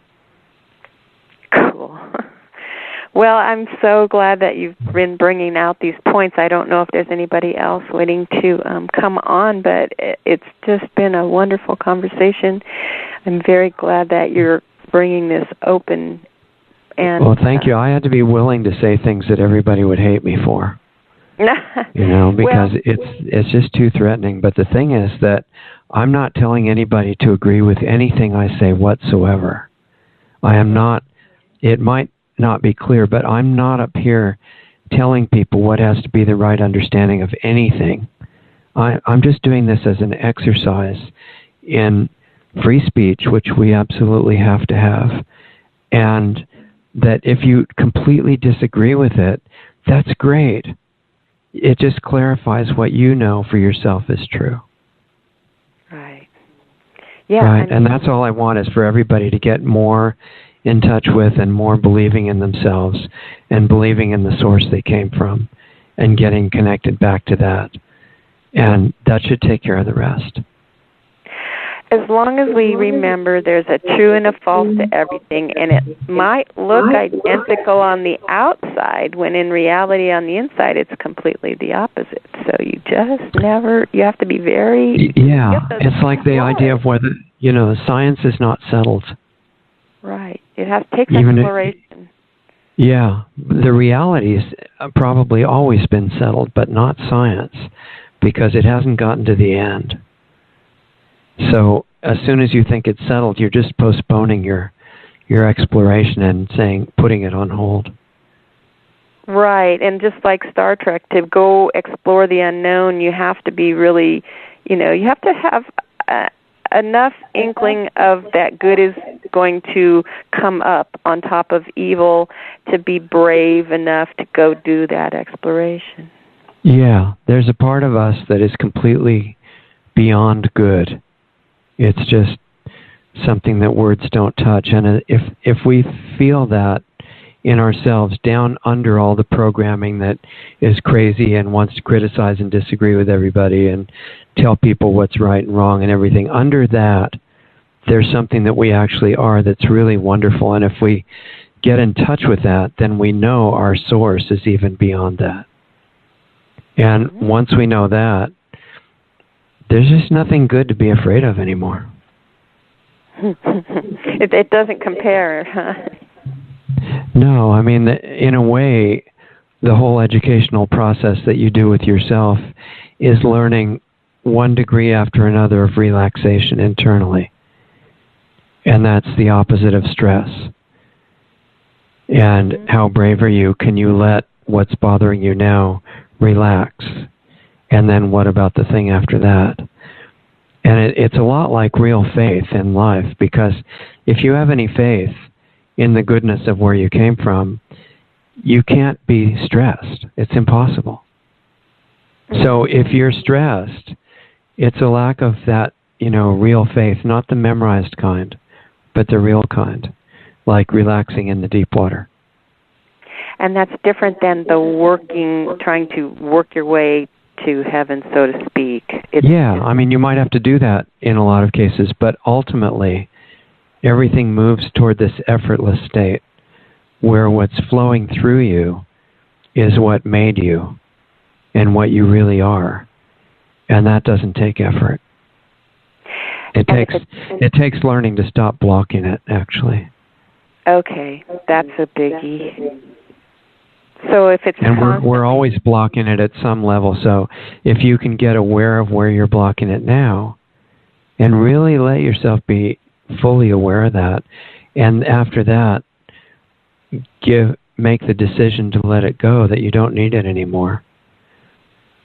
Cool. Well, I'm so glad that you've been bringing out these points. I don't know if there's anybody else waiting to come on, but it's just been a wonderful conversation. I'm very glad that you're bringing this open And well, thank you. I had to be willing to say things that everybody would hate me for. Because it's just too threatening. But the thing is that I'm not telling anybody to agree with anything I say whatsoever. I am not, it might not be clear, but I'm not up here telling people what has to be the right understanding of anything. I'm just doing this as an exercise in free speech, which we absolutely have to have. And that if you completely disagree with it, that's great. It just clarifies what you know for yourself is true. Right. Yeah. Right. And that's all I want, is for everybody to get more in touch with and more believing in themselves and believing in the source they came from and getting connected back to that. And that should take care of the rest. As long as we remember there's a true and a false to everything, and it might look identical on the outside, when in reality on the inside it's completely the opposite. So you just never, you have to be very... Yeah, it's like the idea of whether, science is not settled. Right. It has to take exploration. Yeah, the reality's probably always been settled, but not science, because it hasn't gotten to the end. So as soon as you think it's settled, you're just postponing your exploration and putting it on hold. Right, and just like Star Trek, to go explore the unknown, you have to be really, you have to have enough inkling of that good is going to come up on top of evil to be brave enough to go do that exploration. Yeah, there's a part of us that is completely beyond good. It's just something that words don't touch. And if we feel that in ourselves, down under all the programming that is crazy and wants to criticize and disagree with everybody and tell people what's right and wrong and everything, under that, there's something that we actually are that's really wonderful. And if we get in touch with that, then we know our source is even beyond that. And once we know that, there's just nothing good to be afraid of anymore. It doesn't compare, huh? No, I mean, in a way, the whole educational process that you do with yourself is learning one degree after another of relaxation internally. And that's the opposite of stress. And how brave are you? Can you let what's bothering you now relax? And then what about the thing after that? And it's a lot like real faith in life, because if you have any faith in the goodness of where you came from, you can't be stressed. It's impossible. So if you're stressed, it's a lack of that, real faith, not the memorized kind, but the real kind, like relaxing in the deep water. And that's different than the trying to work your way to heaven, so to speak. I mean, you might have to do that in a lot of cases, but ultimately, everything moves toward this effortless state where what's flowing through you is what made you and what you really are. And that doesn't take effort. It takes learning to stop blocking it, actually. Okay, that's a biggie. So if it's we're always blocking it at some level. So if you can get aware of where you're blocking it now, and really let yourself be fully aware of that, and after that, make the decision to let it go, that you don't need it anymore,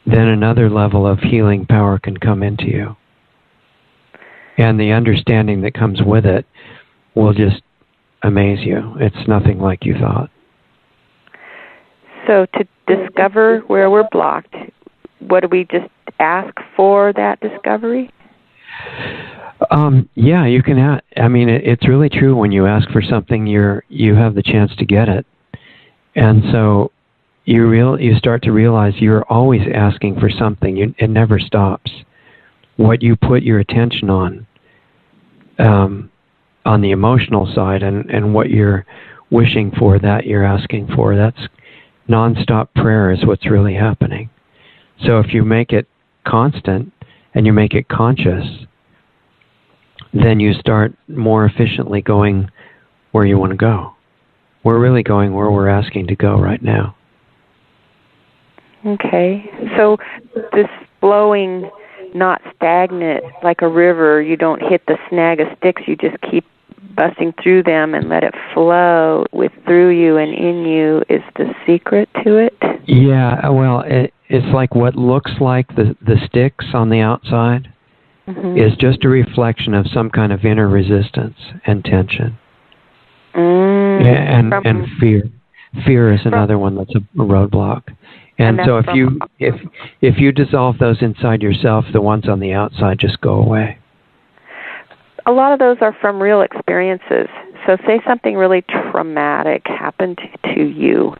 then another level of healing power can come into you. And the understanding that comes with it will just amaze you. It's nothing like you thought. So to discover where we're blocked, what do we just ask for that discovery? Yeah, you can. I mean, it's really true. When you ask for something, you have the chance to get it, and so you start to realize you're always asking for something. It never stops. What you put your attention on the emotional side, and what you're wishing for, that you're asking for, that's nonstop prayer is what's really happening. So if you make it constant and you make it conscious, then you start more efficiently going where you want to go. We're really going where we're asking to go right now. Okay. So this flowing, not stagnant like a river, you don't hit the snag of sticks, you just keep busting through them and let it flow through you and in you is the secret to it? Yeah, well, it's like what looks like the sticks on the outside is just a reflection of some kind of inner resistance and tension. And fear. Fear is another one that's a roadblock. And so if you dissolve those inside yourself, the ones on the outside just go away. A lot of those are from real experiences. So say something really traumatic happened to you,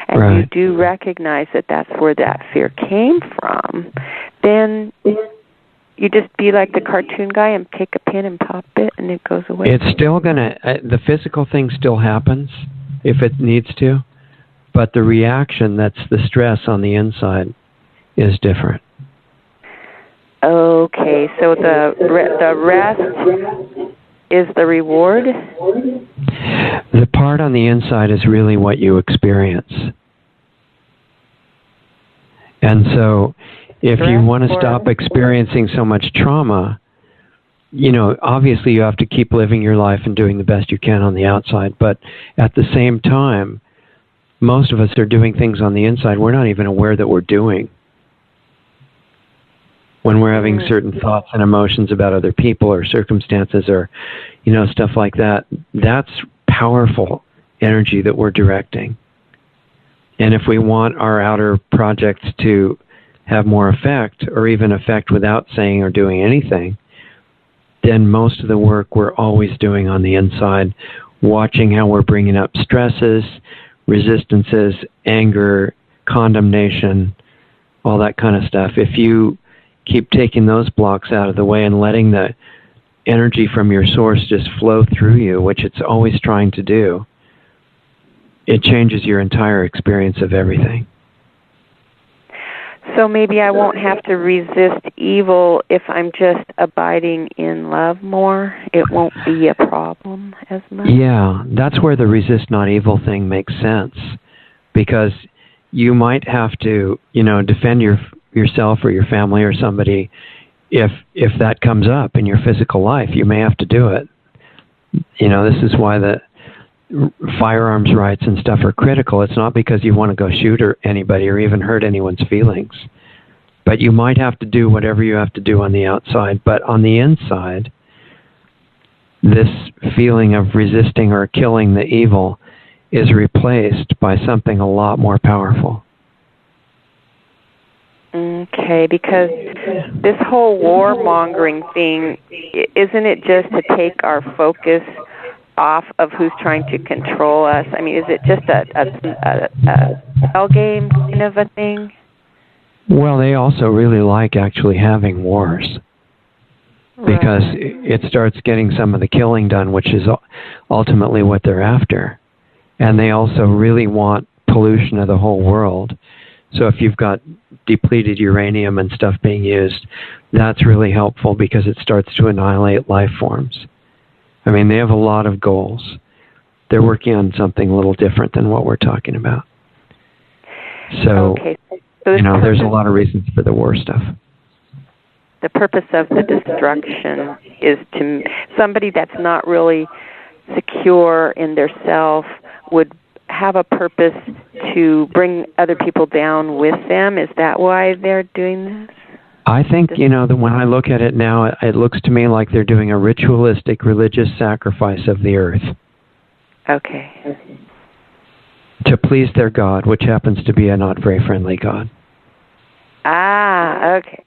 and you do recognize that that's where that fear came from, then you just be like the cartoon guy and take a pin and pop it, and it goes away. It's still going to, the physical thing still happens if it needs to, but the reaction, that's the stress on the inside, is different. Okay, so the rest is the reward? The part on the inside is really what you experience. And so if you want to stop experiencing so much trauma, obviously you have to keep living your life and doing the best you can on the outside. But at the same time, most of us are doing things on the inside we're not even aware that we're doing. When we're having certain thoughts and emotions about other people or circumstances or, stuff like that, that's powerful energy that we're directing. And if we want our outer projects to have more effect or even effect without saying or doing anything, then most of the work we're always doing on the inside, watching how we're bringing up stresses, resistances, anger, condemnation, all that kind of stuff. If you keep taking those blocks out of the way and letting the energy from your source just flow through you, which it's always trying to do, it changes your entire experience of everything. So maybe I won't have to resist evil if I'm just abiding in love more. It won't be a problem as much. Yeah, that's where the resist not evil thing makes sense. Because you might have to, defend yourself or your family or somebody if that comes up in your physical life. You may have to do it. This is why the firearms rights and stuff are critical. It's not because you want to go shoot anybody or even hurt anyone's feelings. But you might have to do whatever you have to do on the outside. But on the inside, this feeling of resisting or killing the evil is replaced by something a lot more powerful. Okay, because this whole warmongering thing, isn't it just to take our focus off of who's trying to control us? I mean, is it just a spell game kind of a thing? Well, they also really like actually having wars. Because it starts getting some of the killing done, which is ultimately what they're after. And they also really want pollution of the whole world. So if you've got depleted uranium and stuff being used, that's really helpful because it starts to annihilate life forms. I mean, they have a lot of goals. They're working on something a little different than what we're talking about. So, there's a lot of reasons for the war stuff. The purpose of the destruction is to somebody that's not really secure in their self would have a purpose to bring other people down with them. Is that why they're doing this? I think, that when I look at it now, it looks to me like they're doing a ritualistic religious sacrifice of the earth. Okay. To please their God, which happens to be a not very friendly God. Ah, okay.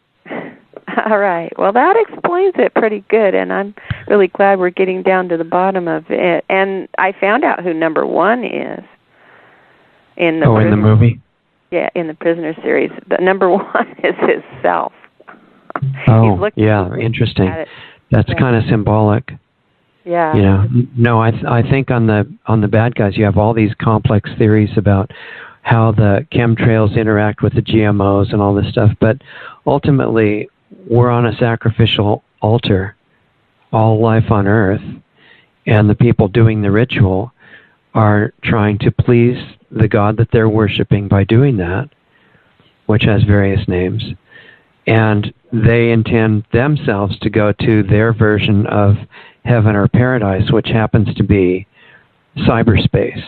All right. Well, that explains it pretty good, and I'm really glad we're getting down to the bottom of it. And I found out who number one is in the in the movie? Yeah, in the Prisoner series. The number one is his self. Oh, yeah, interesting. That's kind of symbolic. Yeah. No, I think on the bad guys, you have all these complex theories about how the chemtrails interact with the GMOs and all this stuff, but ultimately, we're on a sacrificial altar, all life on Earth, and the people doing the ritual are trying to please the God that they're worshiping by doing that, which has various names, and they intend themselves to go to their version of heaven or paradise, which happens to be cyberspace.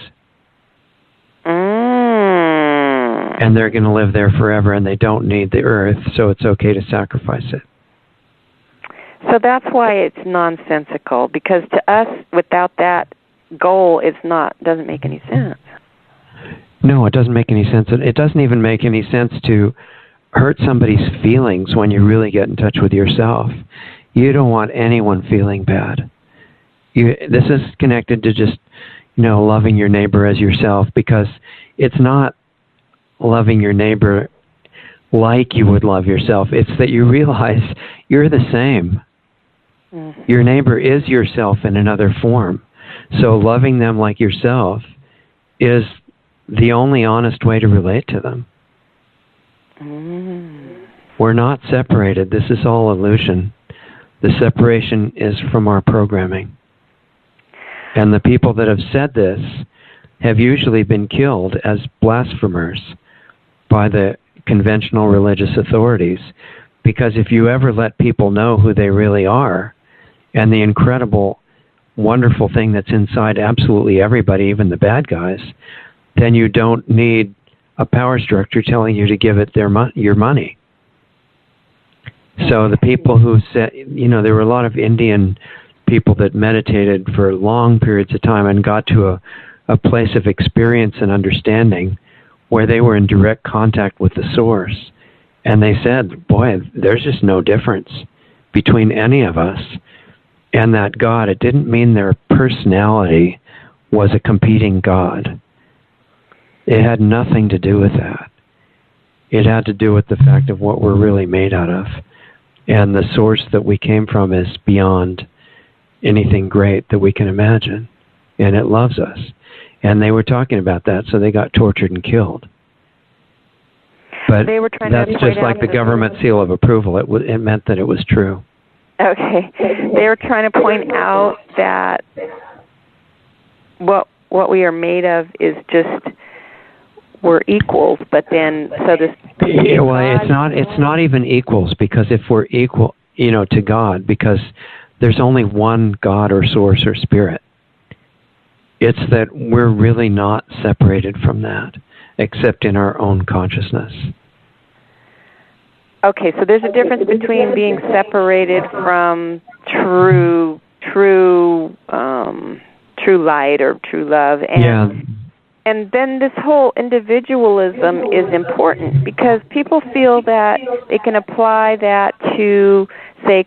And they're going to live there forever, and they don't need the earth, so it's okay to sacrifice it. So that's why it's nonsensical, because to us, without that goal, doesn't make any sense. No, it doesn't make any sense. It doesn't even make any sense to hurt somebody's feelings when you really get in touch with yourself. You don't want anyone feeling bad. This is connected to just, loving your neighbor as yourself, because it's not loving your neighbor like you would love yourself. It's that you realize you're the same. Mm-hmm. Your neighbor is yourself in another form. So loving them like yourself is the only honest way to relate to them. Mm. We're not separated. This is all illusion. The separation is from our programming. And the people that have said this have usually been killed as blasphemers by the conventional religious authorities, because if you ever let people know who they really are and the incredible, wonderful thing that's inside absolutely everybody, even the bad guys, then you don't need a power structure telling you to give it your money. So the people who said, there were a lot of Indian people that meditated for long periods of time and got to a place of experience and understanding where they were in direct contact with the source. And they said, boy, there's just no difference between any of us and that God. It didn't mean their personality was a competing God. It had nothing to do with that. It had to do with the fact of what we're really made out of. And the source that we came from is beyond anything great that we can imagine. And it loves us. And they were talking about that, so they got tortured and killed. But they were trying that's just like the government seal of approval. It meant that it was true. Okay. They were trying to point out that what we are made of is just, we're equals, but then, so this... Yeah, well, it's not even equals, because if we're equal, to God, because there's only one God or source or spirit. It's that we're really not separated from that, except in our own consciousness. Okay, so there's a difference between being separated from true light or true love, and then this whole individualism is important, because people feel that they can apply that to, say,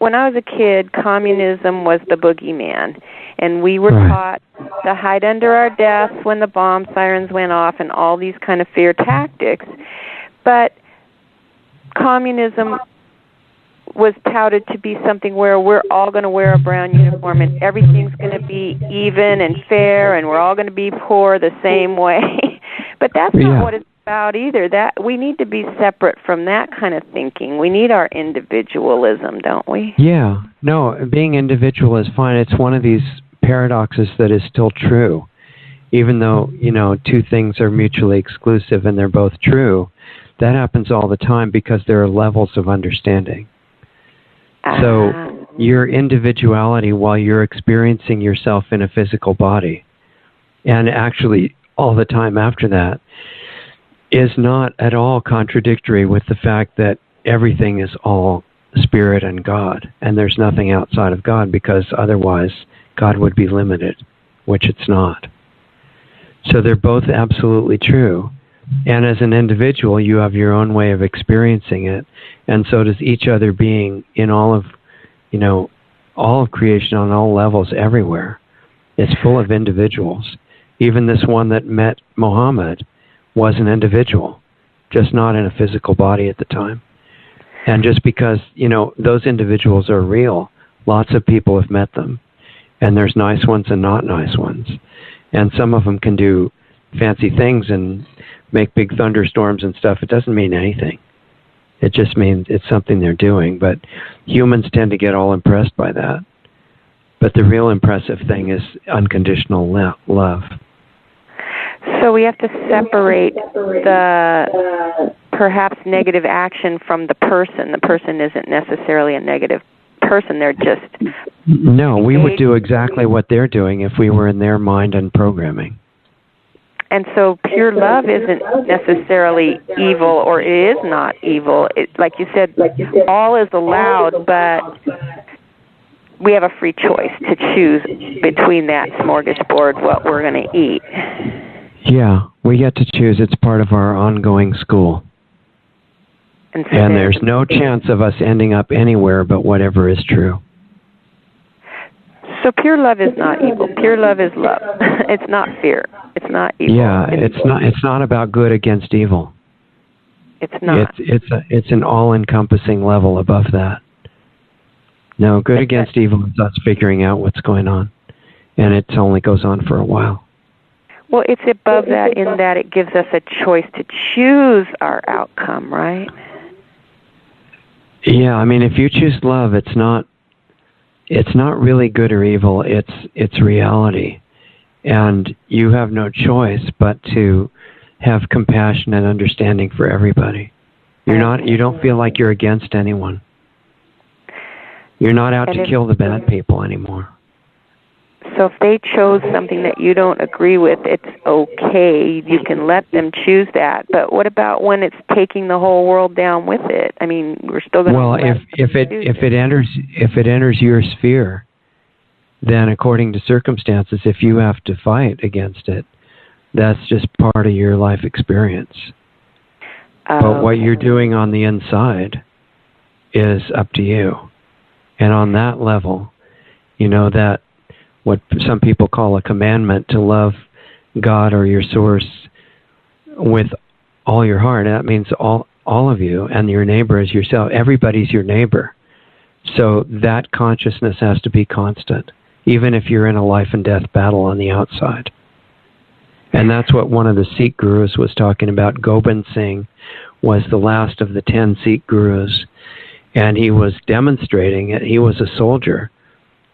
when I was a kid, communism was the boogeyman. And we were taught to hide under our desks when the bomb sirens went off and all these kind of fear tactics. But communism was touted to be something where we're all going to wear a brown uniform and everything's going to be even and fair and we're all going to be poor the same way. But that's not what it's about either. That we need to be separate from that kind of thinking. We need our individualism, don't we? Yeah. No, being individual is fine. It's one of these paradoxes that is still true. Even though, two things are mutually exclusive and they're both true, that happens all the time because there are levels of understanding. So your individuality, while you're experiencing yourself in a physical body, and actually all the time after that, is not at all contradictory with the fact that everything is all spirit and God, and there's nothing outside of God, because otherwise God would be limited, which it's not. So they're both absolutely true. And as an individual, you have your own way of experiencing it, and so does each other being in all of creation on all levels everywhere. It's full of individuals. Even this one that met Muhammad was an individual, just not in a physical body at the time. And just because, those individuals are real, lots of people have met them. And there's nice ones and not nice ones. And some of them can do fancy things and make big thunderstorms and stuff. It doesn't mean anything. It just means it's something they're doing. But humans tend to get all impressed by that. But the real impressive thing is unconditional love. So we have to separate the perhaps negative action from the person. The person isn't necessarily a negative person. They're just... No, we would do exactly what they're doing if we were in their mind and programming. And so pure love isn't necessarily evil, or it is not evil. Like you said, all is allowed, but we have a free choice to choose between that smorgasbord what we're going to eat. Yeah, we get to choose. It's part of our ongoing school. And there's no chance of us ending up anywhere but whatever is true. So pure love is not evil. Pure love is love. It's not fear. It's not evil. Yeah, it's not about good against evil. It's not. It's an all-encompassing level above that. No, good against evil is us figuring out what's going on, and it only goes on for a while. Well, it's above that in that it gives us a choice to choose our outcome, right? Yeah, I mean, if you choose love, it's not really good or evil. It's reality, and you have no choice but to have compassion and understanding for everybody. You don't feel like you're against anyone. You're not out to kill the bad people anymore. So if they chose something that you don't agree with, it's okay. You can let them choose that. But what about when it's taking the whole world down with it? I mean, we're still going to... Well, if it enters your sphere, then according to circumstances, if you have to fight against it, that's just part of your life experience. But what you're doing on the inside is up to you. And on that level, you know, that what some people call a commandment to love God or your source with all your heart. That means all of you, and your neighbor is yourself. Everybody's your neighbor. So that consciousness has to be constant, even if you're in a life and death battle on the outside. And that's what one of the Sikh gurus was talking about. Gobind Singh was the last of the 10 Sikh gurus, and he was demonstrating it. He was a soldier,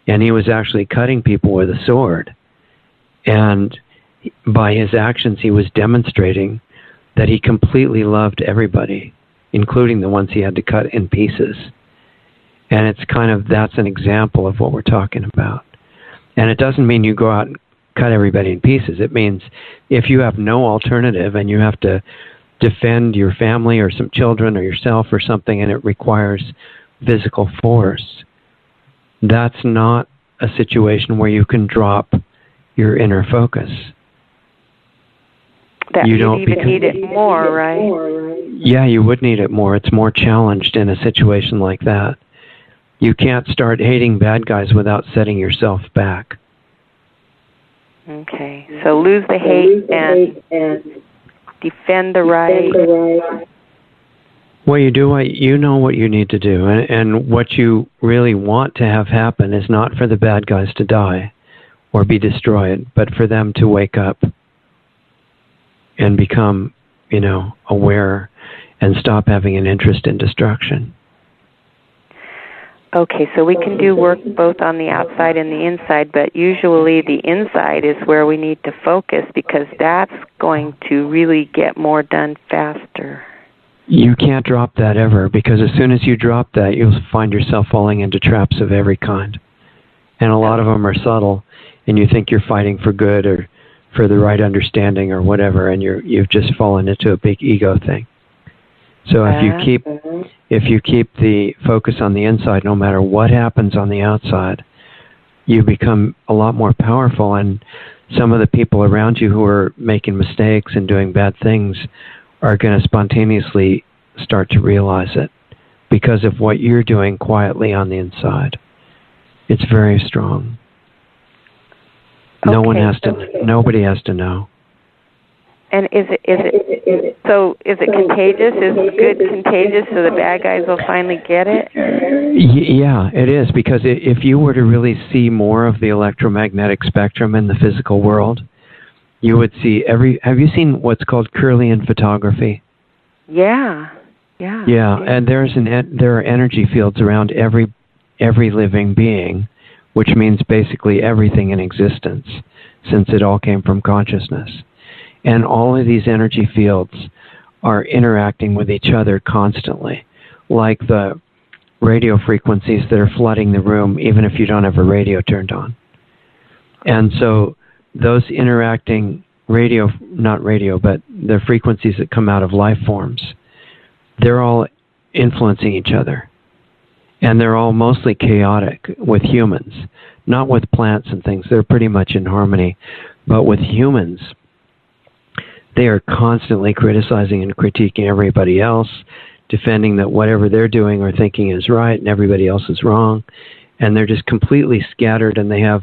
and he was actually cutting people with a sword. And by his actions, he was demonstrating that he completely loved everybody, including the ones he had to cut in pieces. And it's that's an example of what we're talking about. And it doesn't mean you go out and cut everybody in pieces. It means if you have no alternative and you have to defend your family or some children or yourself or something, and it requires physical force, that's not a situation where you can drop your inner focus. That you don't even need it more, right? Yeah, you would need it more. It's more challenged in a situation like that. You can't start hating bad guys without setting yourself back. Okay, so lose the hate and defend the right. Well, you do what you know what you need to do, and what you really want to have happen is not for the bad guys to die or be destroyed, but for them to wake up and become, aware and stop having an interest in destruction. Okay, so we can do work both on the outside and the inside, but usually the inside is where we need to focus because that's going to really get more done faster. You can't drop that ever, because as soon as you drop that, you'll find yourself falling into traps of every kind. And a lot of them are subtle, and you think you're fighting for good or for the right understanding or whatever, and you've just fallen into a big ego thing. So if you keep the focus on the inside, no matter what happens on the outside, you become a lot more powerful, and some of the people around you who are making mistakes and doing bad things are going to spontaneously start to realize it because of what you're doing quietly on the inside. It's very strong. Nobody has to know. And is it contagious? Is good contagious so the bad guys will finally get it? Yeah, it is, because if you were to really see more of the electromagnetic spectrum in the physical world, you would see have you seen what's called Kirlian photography? Yeah. Yeah, and there are energy fields around every living being which means basically everything in existence, since it all came from consciousness. And all of these energy fields are interacting with each other constantly, like the radio frequencies that are flooding the room, even if you don't have a radio turned on. And so those interacting not radio, but the frequencies that come out of life forms, they're all influencing each other. And they're all mostly chaotic with humans, not with plants and things. They're pretty much in harmony. But with humans, they are constantly criticizing and critiquing everybody else, defending that whatever they're doing or thinking is right and everybody else is wrong. And they're just completely scattered, and they have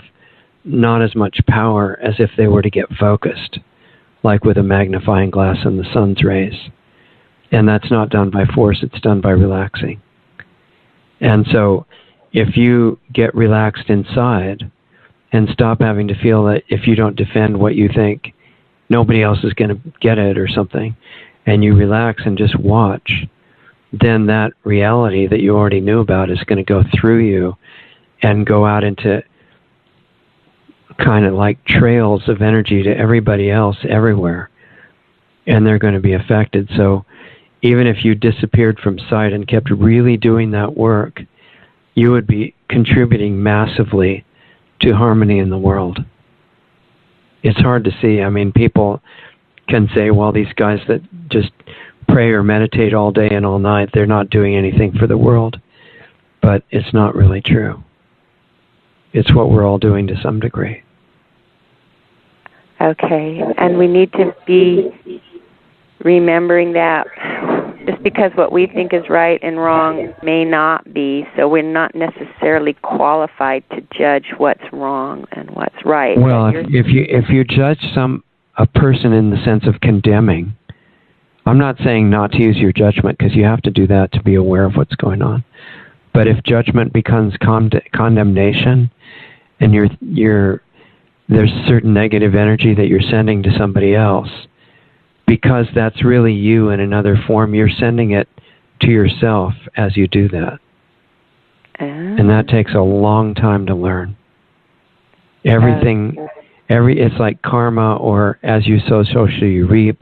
not as much power as if they were to get focused, like with a magnifying glass in the sun's rays. And that's not done by force, it's done by relaxing. And so if you get relaxed inside and stop having to feel that if you don't defend what you think, nobody else is going to get it or something, and you relax and just watch, then that reality that you already knew about is going to go through you and go out into kind of like trails of energy to everybody else everywhere, and they're going to be affected. So even if you disappeared from sight and kept really doing that work, you would be contributing massively to harmony in the world. It's hard to see. I mean, people can say, well, these guys that just pray or meditate all day and all night, they're not doing anything for the world. But it's not really true. It's what we're all doing to some degree. Okay, and we need to be remembering that just because what we think is right and wrong may not be, so we're not necessarily qualified to judge what's wrong and what's right. Well, if you judge a person in the sense of condemning, I'm not saying not to use your judgment, because you have to do that to be aware of what's going on. But if judgment becomes condemnation, and there's certain negative energy that you're sending to somebody else, because that's really you in another form, you're sending it to yourself as you do that. And that takes a long time to learn. It's like karma, or as you sow, so shall you reap.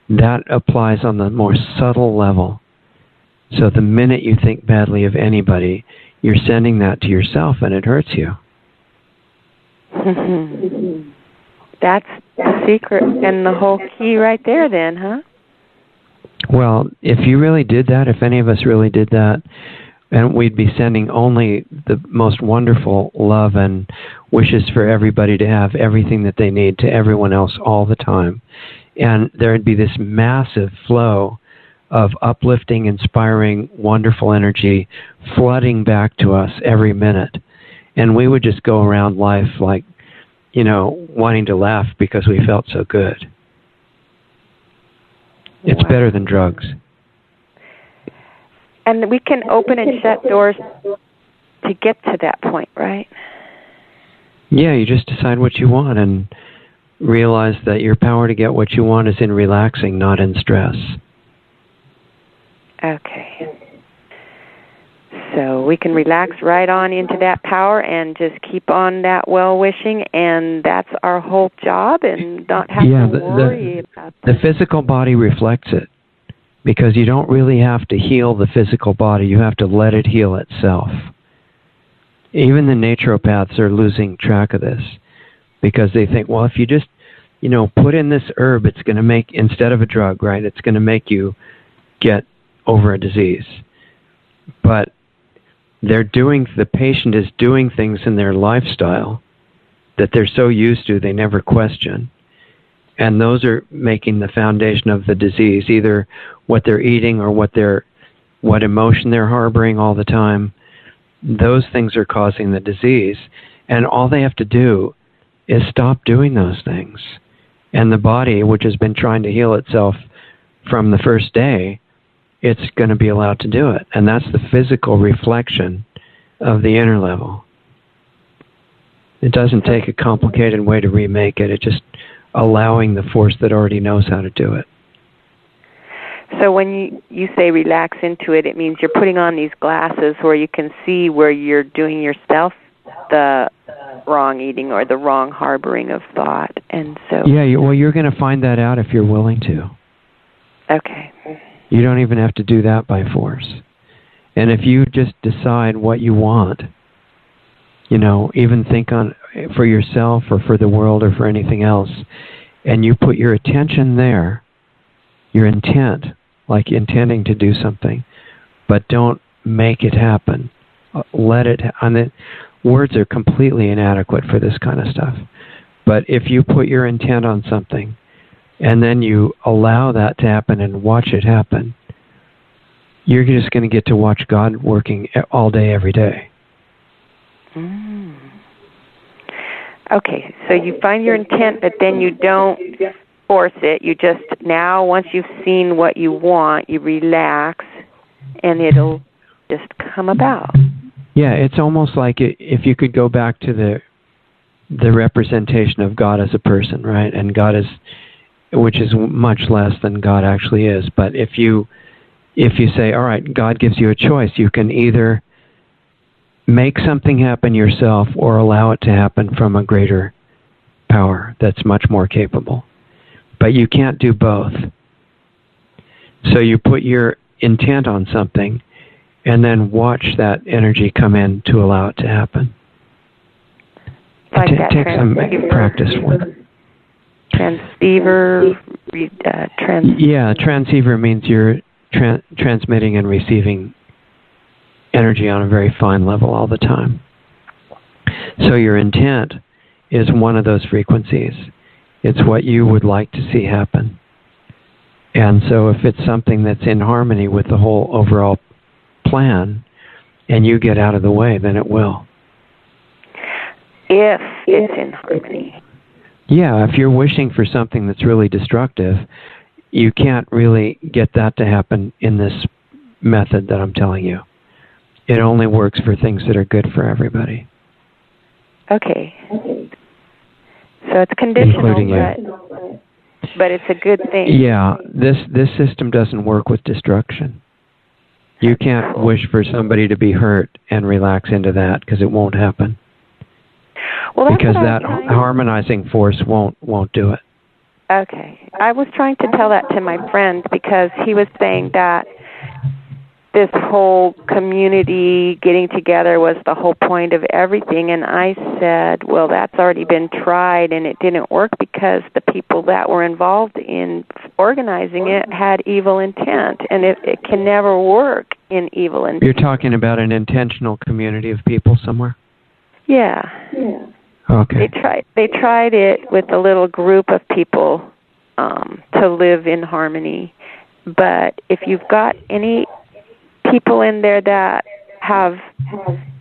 That applies on the more subtle level. So the minute you think badly of anybody, you're sending that to yourself, and it hurts you. That's the secret and the whole key right there then, huh? Well, if you really did that, if any of us really did that, and we'd be sending only the most wonderful love and wishes for everybody to have everything that they need to everyone else all the time. And there'd be this massive flow of uplifting, inspiring, wonderful energy flooding back to us every minute. And we would just go around life like, wanting to laugh because we felt so good. It's better than drugs. And we can open and shut doors to get to that point, right? Yeah, you just decide what you want and realize that your power to get what you want is in relaxing, not in stress. Okay. So we can relax right on into that power and just keep on that well-wishing, and that's our whole job, and not have to worry about that. The physical body reflects it, because you don't really have to heal the physical body. You have to let it heal itself. Even the naturopaths are losing track of this, because they think, well, if you just, put in this herb, it's going to make, instead of a drug, right, it's going to make you get over a disease. But the patient is doing things in their lifestyle that they're so used to they never question. And those are making the foundation of the disease, either what they're eating or what emotion they're harboring all the time. Those things are causing the disease. And all they have to do is stop doing those things. And the body, which has been trying to heal itself from the first day, it's going to be allowed to do it. And that's the physical reflection of the inner level. It doesn't take a complicated way to remake it. It's just allowing the force that already knows how to do it. So when you say relax into it, it means you're putting on these glasses where you can see where you're doing yourself the wrong eating or the wrong harboring of thought. And so well, you're going to find that out if you're willing to. Okay. You don't even have to do that by force. And if you just decide what you want, even think on for yourself or for the world or for anything else, and you put your attention there, your intent, like intending to do something, but don't make it happen. Let it. Words are completely inadequate for this kind of stuff. But if you put your intent on something, and then you allow that to happen and watch it happen, you're just going to get to watch God working all day, every day. Okay, so you find your intent, but then you don't force it. You just, now, once you've seen what you want, you relax, and it'll just come about. Yeah, it's almost like if you could go back to the representation of God as a person, right? And God is, which is much less than God actually is. But if you say, all right, God gives you a choice, you can either make something happen yourself or allow it to happen from a greater power that's much more capable. But you can't do both. So you put your intent on something and then watch that energy come in to allow it to happen. Like Take some practice for it. Transceiver, Yeah, transceiver means you're transmitting and receiving energy on a very fine level all the time. So your intent is one of those frequencies. It's what you would like to see happen. And so if it's something that's in harmony with the whole overall plan, and you get out of the way, then it will. If it's in harmony. Yeah, if you're wishing for something that's really destructive, you can't really get that to happen in this method that I'm telling you. It only works for things that are good for everybody. Okay. So it's conditional, including you. But it's a good thing. Yeah, this system doesn't work with destruction. You can't wish for somebody to be hurt and relax into that, because it won't happen. Well, because that harmonizing force won't do it. Okay. I was trying to tell that to my friend, because he was saying that this whole community getting together was the whole point of everything. And I said, well, that's already been tried, and it didn't work because the people that were involved in organizing it had evil intent, and it can never work in evil intent. You're talking about an intentional community of people somewhere? Yeah. Okay. They tried it with a little group of people to live in harmony. But if you've got any people in there that have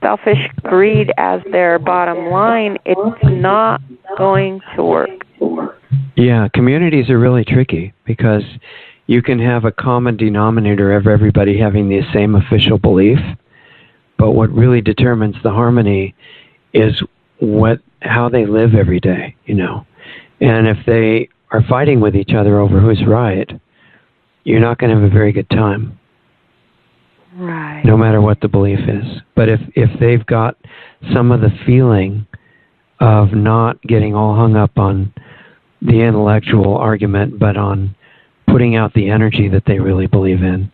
selfish greed as their bottom line, it's not going to work. Yeah, communities are really tricky, because you can have a common denominator of everybody having the same official belief, but what really determines the harmony is how they live every day, And if they are fighting with each other over who's right, you're not going to have a very good time. Right. No matter what the belief is. But if they've got some of the feeling of not getting all hung up on the intellectual argument, but on putting out the energy that they really believe in,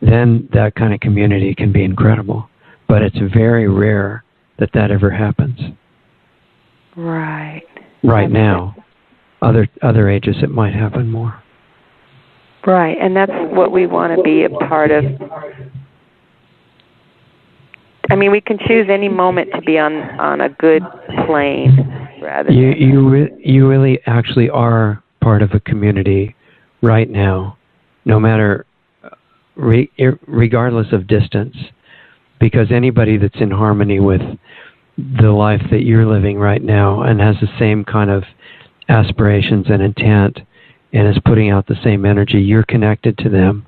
then that kind of community can be incredible. But it's very rare that ever happens. Right. Right now. Other ages it might happen more. Right, and that's what we want to be a part of. I mean, we can choose any moment to be on a good plane, rather. You really actually are part of a community right now, no matter, regardless of distance, because anybody that's in harmony with the life that you're living right now and has the same kind of aspirations and intent and is putting out the same energy, you're connected to them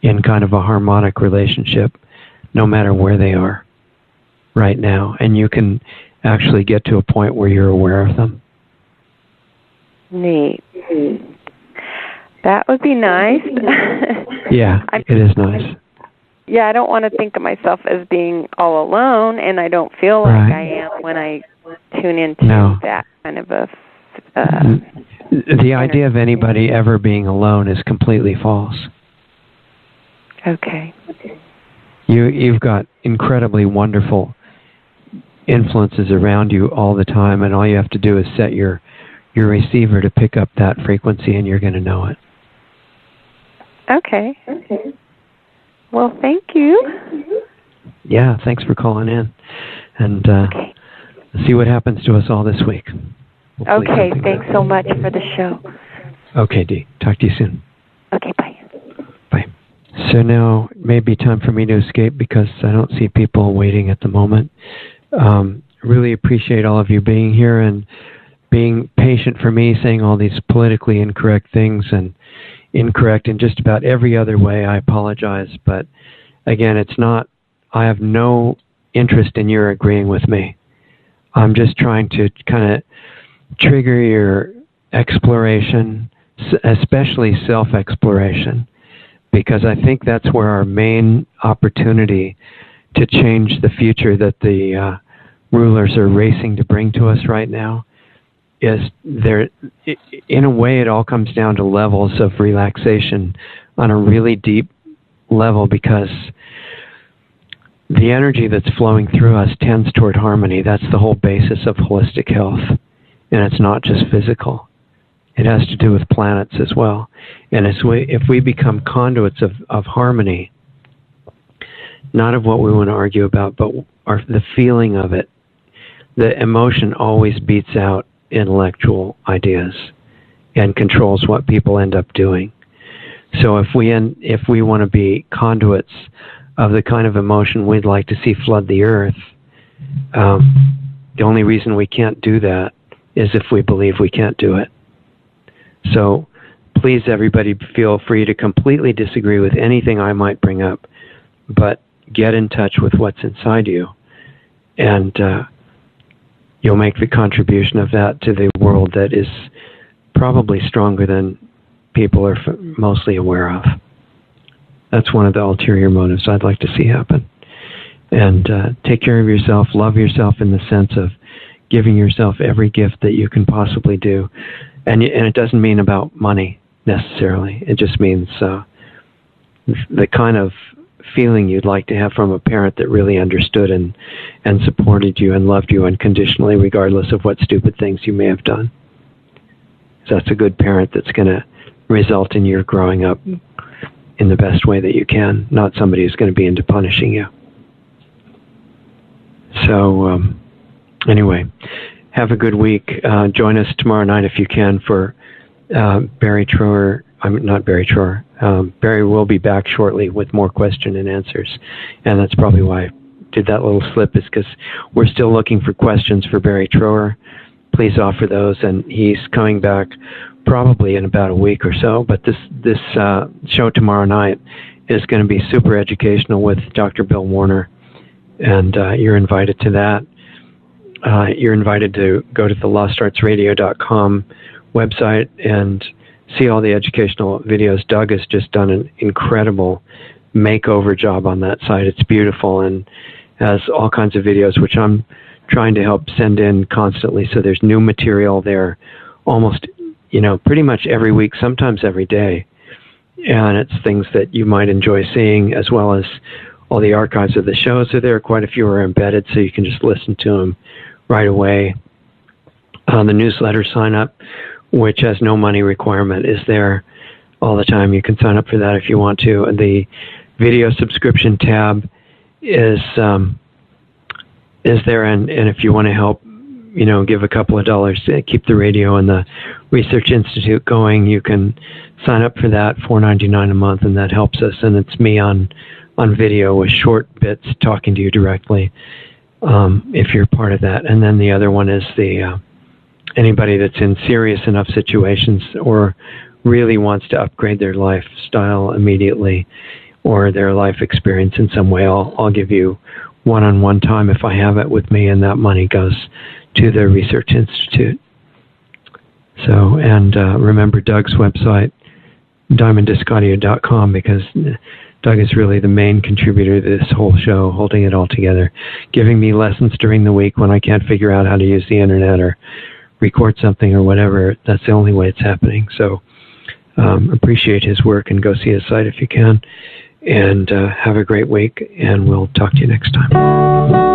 in kind of a harmonic relationship, no matter where they are right now. And you can actually get to a point where you're aware of them. Neat. That would be nice. Yeah, it is nice. I don't want to think of myself as being all alone, and I don't feel like I am when I tune into that kind of a the idea of anybody ever being alone is completely false. Okay. You've got incredibly wonderful influences around you all the time, and all you have to do is set your receiver to pick up that frequency, and you're going to know it. Okay. Well, thank you. Yeah, thanks for calling in, and see what happens to us all this week. Hopefully okay, thanks so much for the show. Okay, Dee. Talk to you soon. Okay, bye. Bye. So now it may be time for me to escape because I don't see people waiting at the moment. Really appreciate all of you being here and being patient for me, saying all these politically incorrect things and incorrect in just about every other way. I apologize, but again, it's not, I have no interest in your agreeing with me. I'm just trying to kind of trigger your exploration, especially self-exploration, because I think that's where our main opportunity to change the future that the rulers are racing to bring to us right now is there. In a way, it all comes down to levels of relaxation on a really deep level, because the energy that's flowing through us tends toward harmony. That's the whole basis of holistic health. And it's not just physical. It has to do with planets as well. And if we become conduits of harmony, not of what we want to argue about, but the feeling of it, the emotion always beats out intellectual ideas and controls what people end up doing. So if we want to be conduits of the kind of emotion we'd like to see flood the earth, the only reason we can't do that is if we believe we can't do it. So please, everybody, feel free to completely disagree with anything I might bring up, but get in touch with what's inside you, and you'll make the contribution of that to the world that is probably stronger than people are mostly aware of. That's one of the ulterior motives I'd like to see happen. And take care of yourself, love yourself in the sense of giving yourself every gift that you can possibly do. And it doesn't mean about money necessarily. It just means the kind of feeling you'd like to have from a parent that really understood and supported you and loved you unconditionally, regardless of what stupid things you may have done. So that's a good parent that's going to result in your growing up in the best way that you can, not somebody who's going to be into punishing you. So anyway, have a good week. Join us tomorrow night if you can for Barry Trower. Not Barry Trower. Barry will be back shortly with more question and answers. And that's probably why I did that little slip, is because we're still looking for questions for Barry Trower. Please offer those. And he's coming back probably in about a week or so. But this show tomorrow night is going to be super educational with Dr. Bill Warner. And you're invited to that. You're invited to go to the LostArtsRadio.com website and see all the educational videos. Doug has just done an incredible makeover job on that site. It's beautiful and has all kinds of videos, which I'm trying to help send in constantly. So there's new material there almost, pretty much every week, sometimes every day. And it's things that you might enjoy seeing, as well as all the archives of the shows are there. Quite a few are embedded, so you can just listen to them right away. The newsletter sign up, which has no money requirement, is there all the time. You can sign up for that if you want to. And the video subscription tab is there, and if you want to help, give a couple of dollars to keep the radio and the Research Institute going, you can sign up for that, $4.99 a month, and that helps us. And it's me on video with short bits talking to you directly, if you're part of that. And then the other one is the anybody that's in serious enough situations or really wants to upgrade their lifestyle immediately or their life experience in some way. I'll give you one-on-one time if I have it with me, and that money goes to the Research Institute. So, and remember Doug's website, diamonddiscaudio.com, because Doug is really the main contributor to this whole show, holding it all together, giving me lessons during the week when I can't figure out how to use the internet or record something or whatever. That's the only way it's happening. So appreciate his work and go see his site if you can. And have a great week, and we'll talk to you next time.